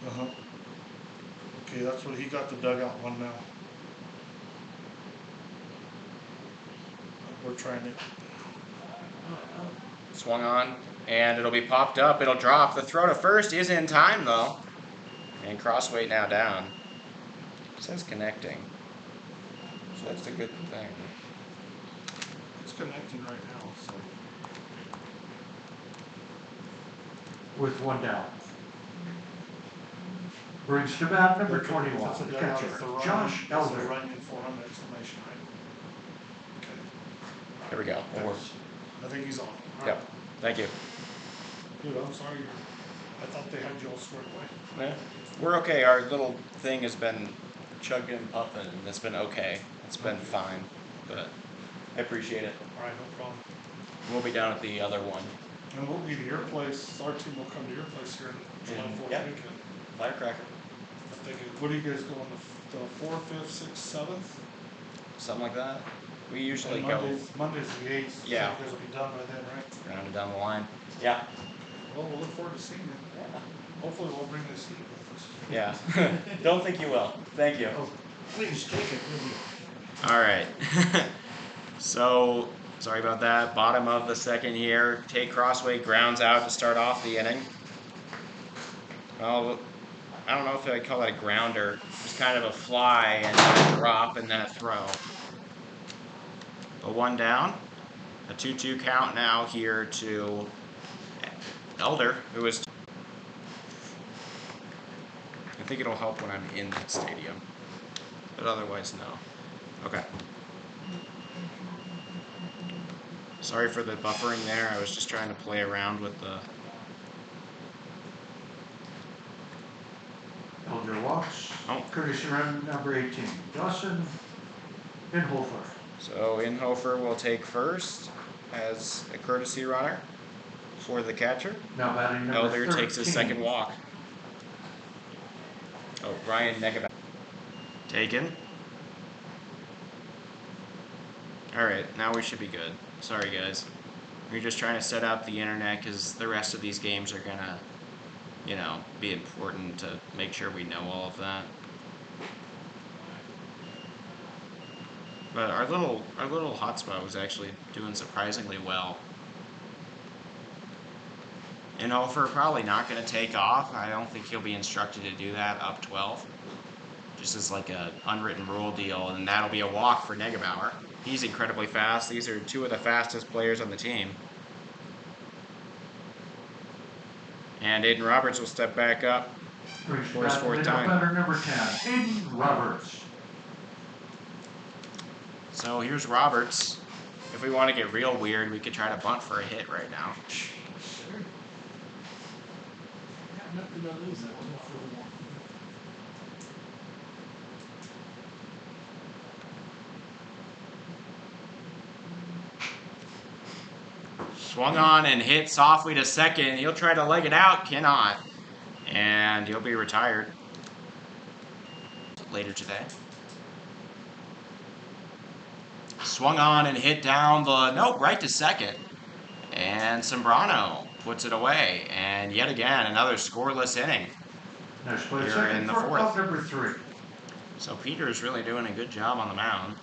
Uh-huh. Okay, that's what he got, the dugout one now. We're trying it. Swung on, and it'll be popped up. It'll drop. The throw to first is in time, though. And Crossway now down. It says connecting. So that's a good thing. It's connecting right now, so. With one down. Brings to bat number That's a 21, the dugout, catcher, it's the Runyon- Josh it's the Elder. Runyon 400 exclamation, right? Okay, Here we go. I think he's on. All right. Yep. Thank you. Dude, I'm sorry, I thought they had you all squared away. Yeah. We're okay. Our little thing has been chugging and puffing, and it's been okay. It's been fine, but I appreciate it. All right, no problem. We'll be down at the other one. And we'll be to your place, our team will come to your place here in July 4th Yeah. weekend. Firecracker. I think, what do you guys go on, the 4th, 5th, 6th, 7th? Something like that. We usually And go Monday's the 8th, so you Yeah. guys will be done by then, right? round and down the line. Yeah. Well, we'll look forward to seeing you. Hopefully we'll bring this heat with us. Yeah. Don't think you will. Thank you. Oh, please take it with you. All right. So, sorry about that. Bottom of the second here. Tate Crossway grounds out to start off the inning. Well, I don't know if I'd call that a grounder. It's kind of a fly and then a drop and then a throw. But one down. A 2-2 count now here to Elder, who is... I think it'll help when I'm in that stadium. But otherwise, no. Okay. Sorry for the buffering there. I was just trying to play around with the... Elder walks. Oh. Courtesy run number 18, Dawson Inhofer. So Inhofer will take first as a courtesy runner for the catcher. Now batting number Elder 13. takes his second walk. Oh, Ryan Negabat. Taken. Alright, now we should be good. Sorry guys. We're just trying to set up the internet because the rest of these games are gonna, you know, be important to make sure we know all of that. But our little hotspot was actually doing surprisingly well. Inhofer probably not going to take off. I don't think he'll be instructed to do that up 12. Just as like a unwritten rule deal, and that'll be a walk for Negebauer. He's incredibly fast. These are two of the fastest players on the team. And Aiden Roberts will step back up Brings for his back fourth leadoff time. batter number 10, Aiden Roberts. So here's Roberts. If we want to get real weird, we could try to bunt for a hit right now. Sure. Got nothing to lose. That wasn't for one. Swung on and hit softly to second. He'll try to leg it out, cannot. And he'll be retired later today. Swung on and hit down the, nope, right to second. And Sembrano puts it away. And yet again, another scoreless inning. No split Here second in the for fourth. club number 3. So Peter's really doing a good job on the mound.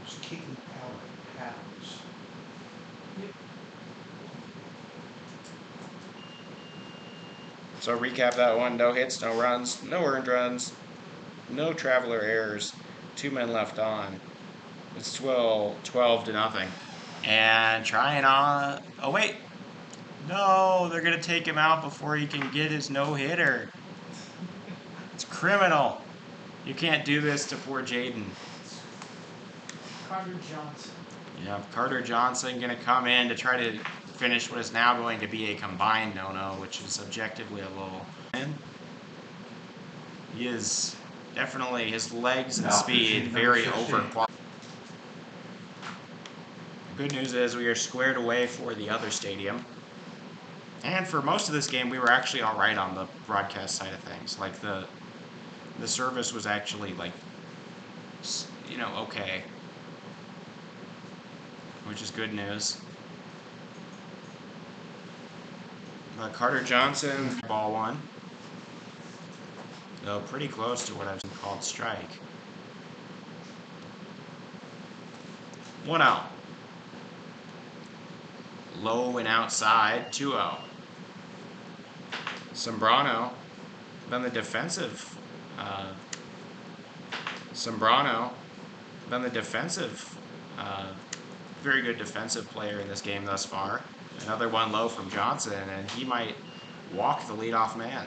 It's kicking out Adams. So recap that one, no hits, no runs, no earned runs, no traveler errors, 2 men left on. It's 12 to nothing. And trying on, oh wait, no, they're gonna take him out before he can get his no-hitter. It's criminal. You can't do this to poor Jaden. Carter Johnson. Yeah, Carter Johnson gonna come in to try to finish what is now going to be a combined no-no, which is objectively a little. He is definitely, his legs and Now, speed pitching very number 16. overqualified. The good news is we are squared away for the other stadium. And for most of this game, we were actually all right on the broadcast side of things. Like the service was actually like, you know, okay, which is good news. Carter Johnson, ball one. Though pretty close to what I've called strike. 1 out. Low and outside, 2-0. Sembrano, then the defensive. Very good defensive player in this game thus far. Another one low from Johnson, and he might walk the leadoff man.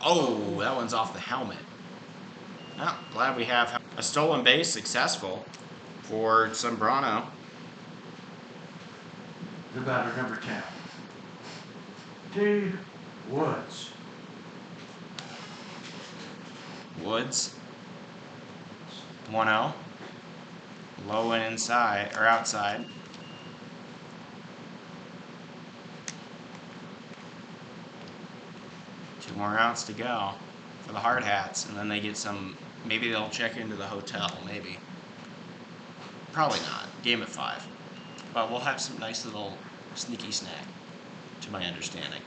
Oh, that one's off the helmet. Well, glad we have a stolen base successful for Sembrano. The batter number 10. Dave Woods. Woods. 1-0. Low and inside, or outside. Two more outs to go for the Hardhats, and then they get some, maybe they'll check into the hotel, maybe. Probably not. Game at 5. But we'll have some nice little sneaky snack, to my understanding.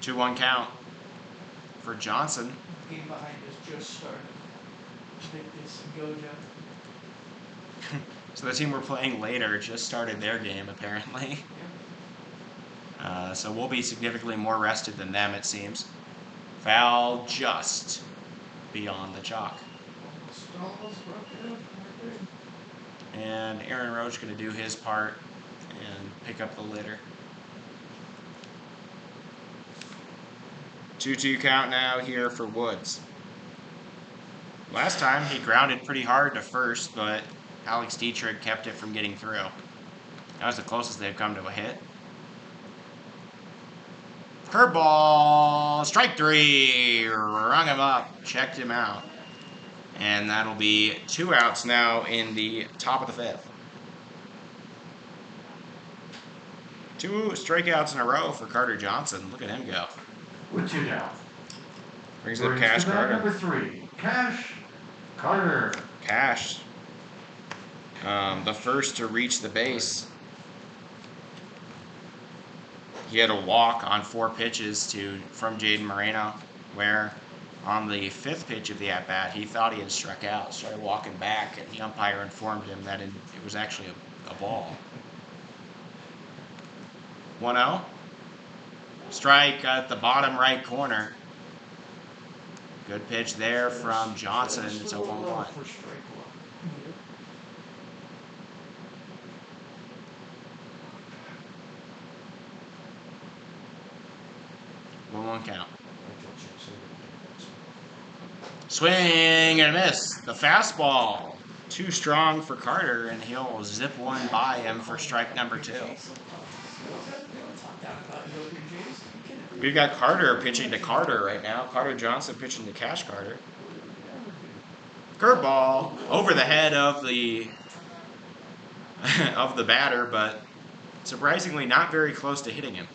2-1 count for Johnson. Game behind us just started. Make this go, Jeff. So the team we're playing later just started their game, apparently. So we'll be significantly more rested than them, it seems. Foul just beyond the chalk. Almost broke it up right there. And Aaron Roach going to do his part and pick up the litter. 2-2 count now here for Woods. Last time he grounded pretty hard to first, but Alex Dietrich kept it from getting through. That was the closest they've come to a hit. Curveball, strike 3, rung him up, checked him out. And that'll be 2 outs now in the top of the 5th. 2 strikeouts in a row for Carter Johnson. Look at him go. With 2 down. Brings up Brings Cash the batter Carter. number 3. Cash Carter. Cash, the first to reach the base. He had a walk on 4 pitches from Jaden Moreno, where on the 5th pitch of the at-bat, he thought he had struck out, started walking back, and the umpire informed him that it was actually a ball. 1-0. Strike at the bottom right corner. Good pitch there from Johnson. It's a 1-1. For strike 1-1 count. 1. Swing and a miss. The fastball. Too strong for Carter, and he'll zip one by him for strike number 2. Talk down about We've got Carter pitching to Carter right now. Carter Johnson pitching to Cash Carter. Curveball over the head of the of the batter, but surprisingly not very close to hitting him.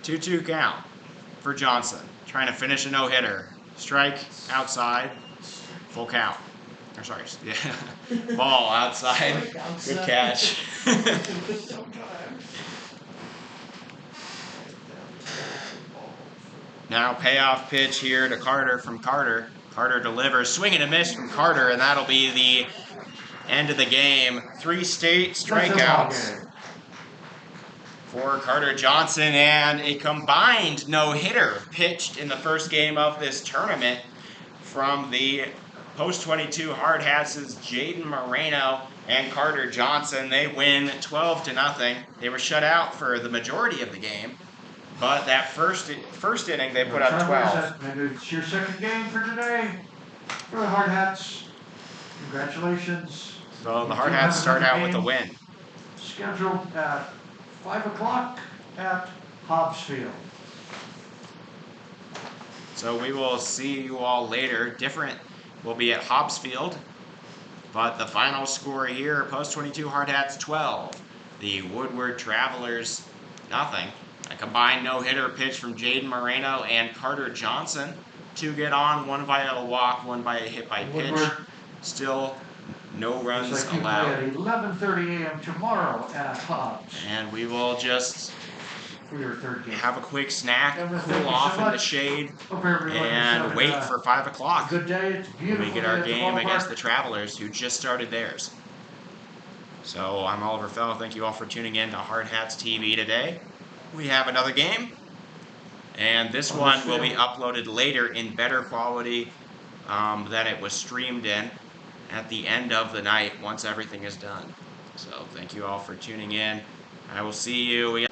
2-2 count for Johnson. Trying to finish a no-hitter. Strike outside. Full count. Or sorry, yeah. Ball outside. Good catch. Now payoff pitch here to Carter from Carter. Carter delivers. Swing and a miss from Carter, and that'll be the end of the game. 3 straight strikeouts for Carter Johnson, and a combined no-hitter pitched in the first game of this tournament from the post-22 Hardhats' Jaden Moreno and Carter Johnson. They win 12-0. They were shut out for the majority of the game, but that first inning they put up 12. It's your second game for today for the Hardhats. Congratulations. So the Hardhats start out with a win. Scheduled at 5 o'clock at Hobbs Field. So we will see you all later. Different will be at Hobbs Field. But the final score here, post-22 Hardhats 12. The Woodward Travelers nothing. A combined no-hitter pitch from Jaden Moreno and Carter Johnson. 2 get on, 1 by a walk, 1 by a hit by pitch. Woodward. Still no runs Like allowed. at 11:30 a.m. tomorrow at Hobbs And we will just for your third game. have a quick snack, Thank cool you so off in the much. shade, Hope everyone is and having wait a for 5 o'clock. good day. It's When beautiful. we get day our at the game against ballpark. the Travelers, who just started theirs. So I'm Oliver Fell. Thank you all for tuning in to Hardhats TV today. We have another game, and this one will be uploaded later in better quality than it was streamed in at the end of the night once everything is done. So thank you all for tuning in. I will see you.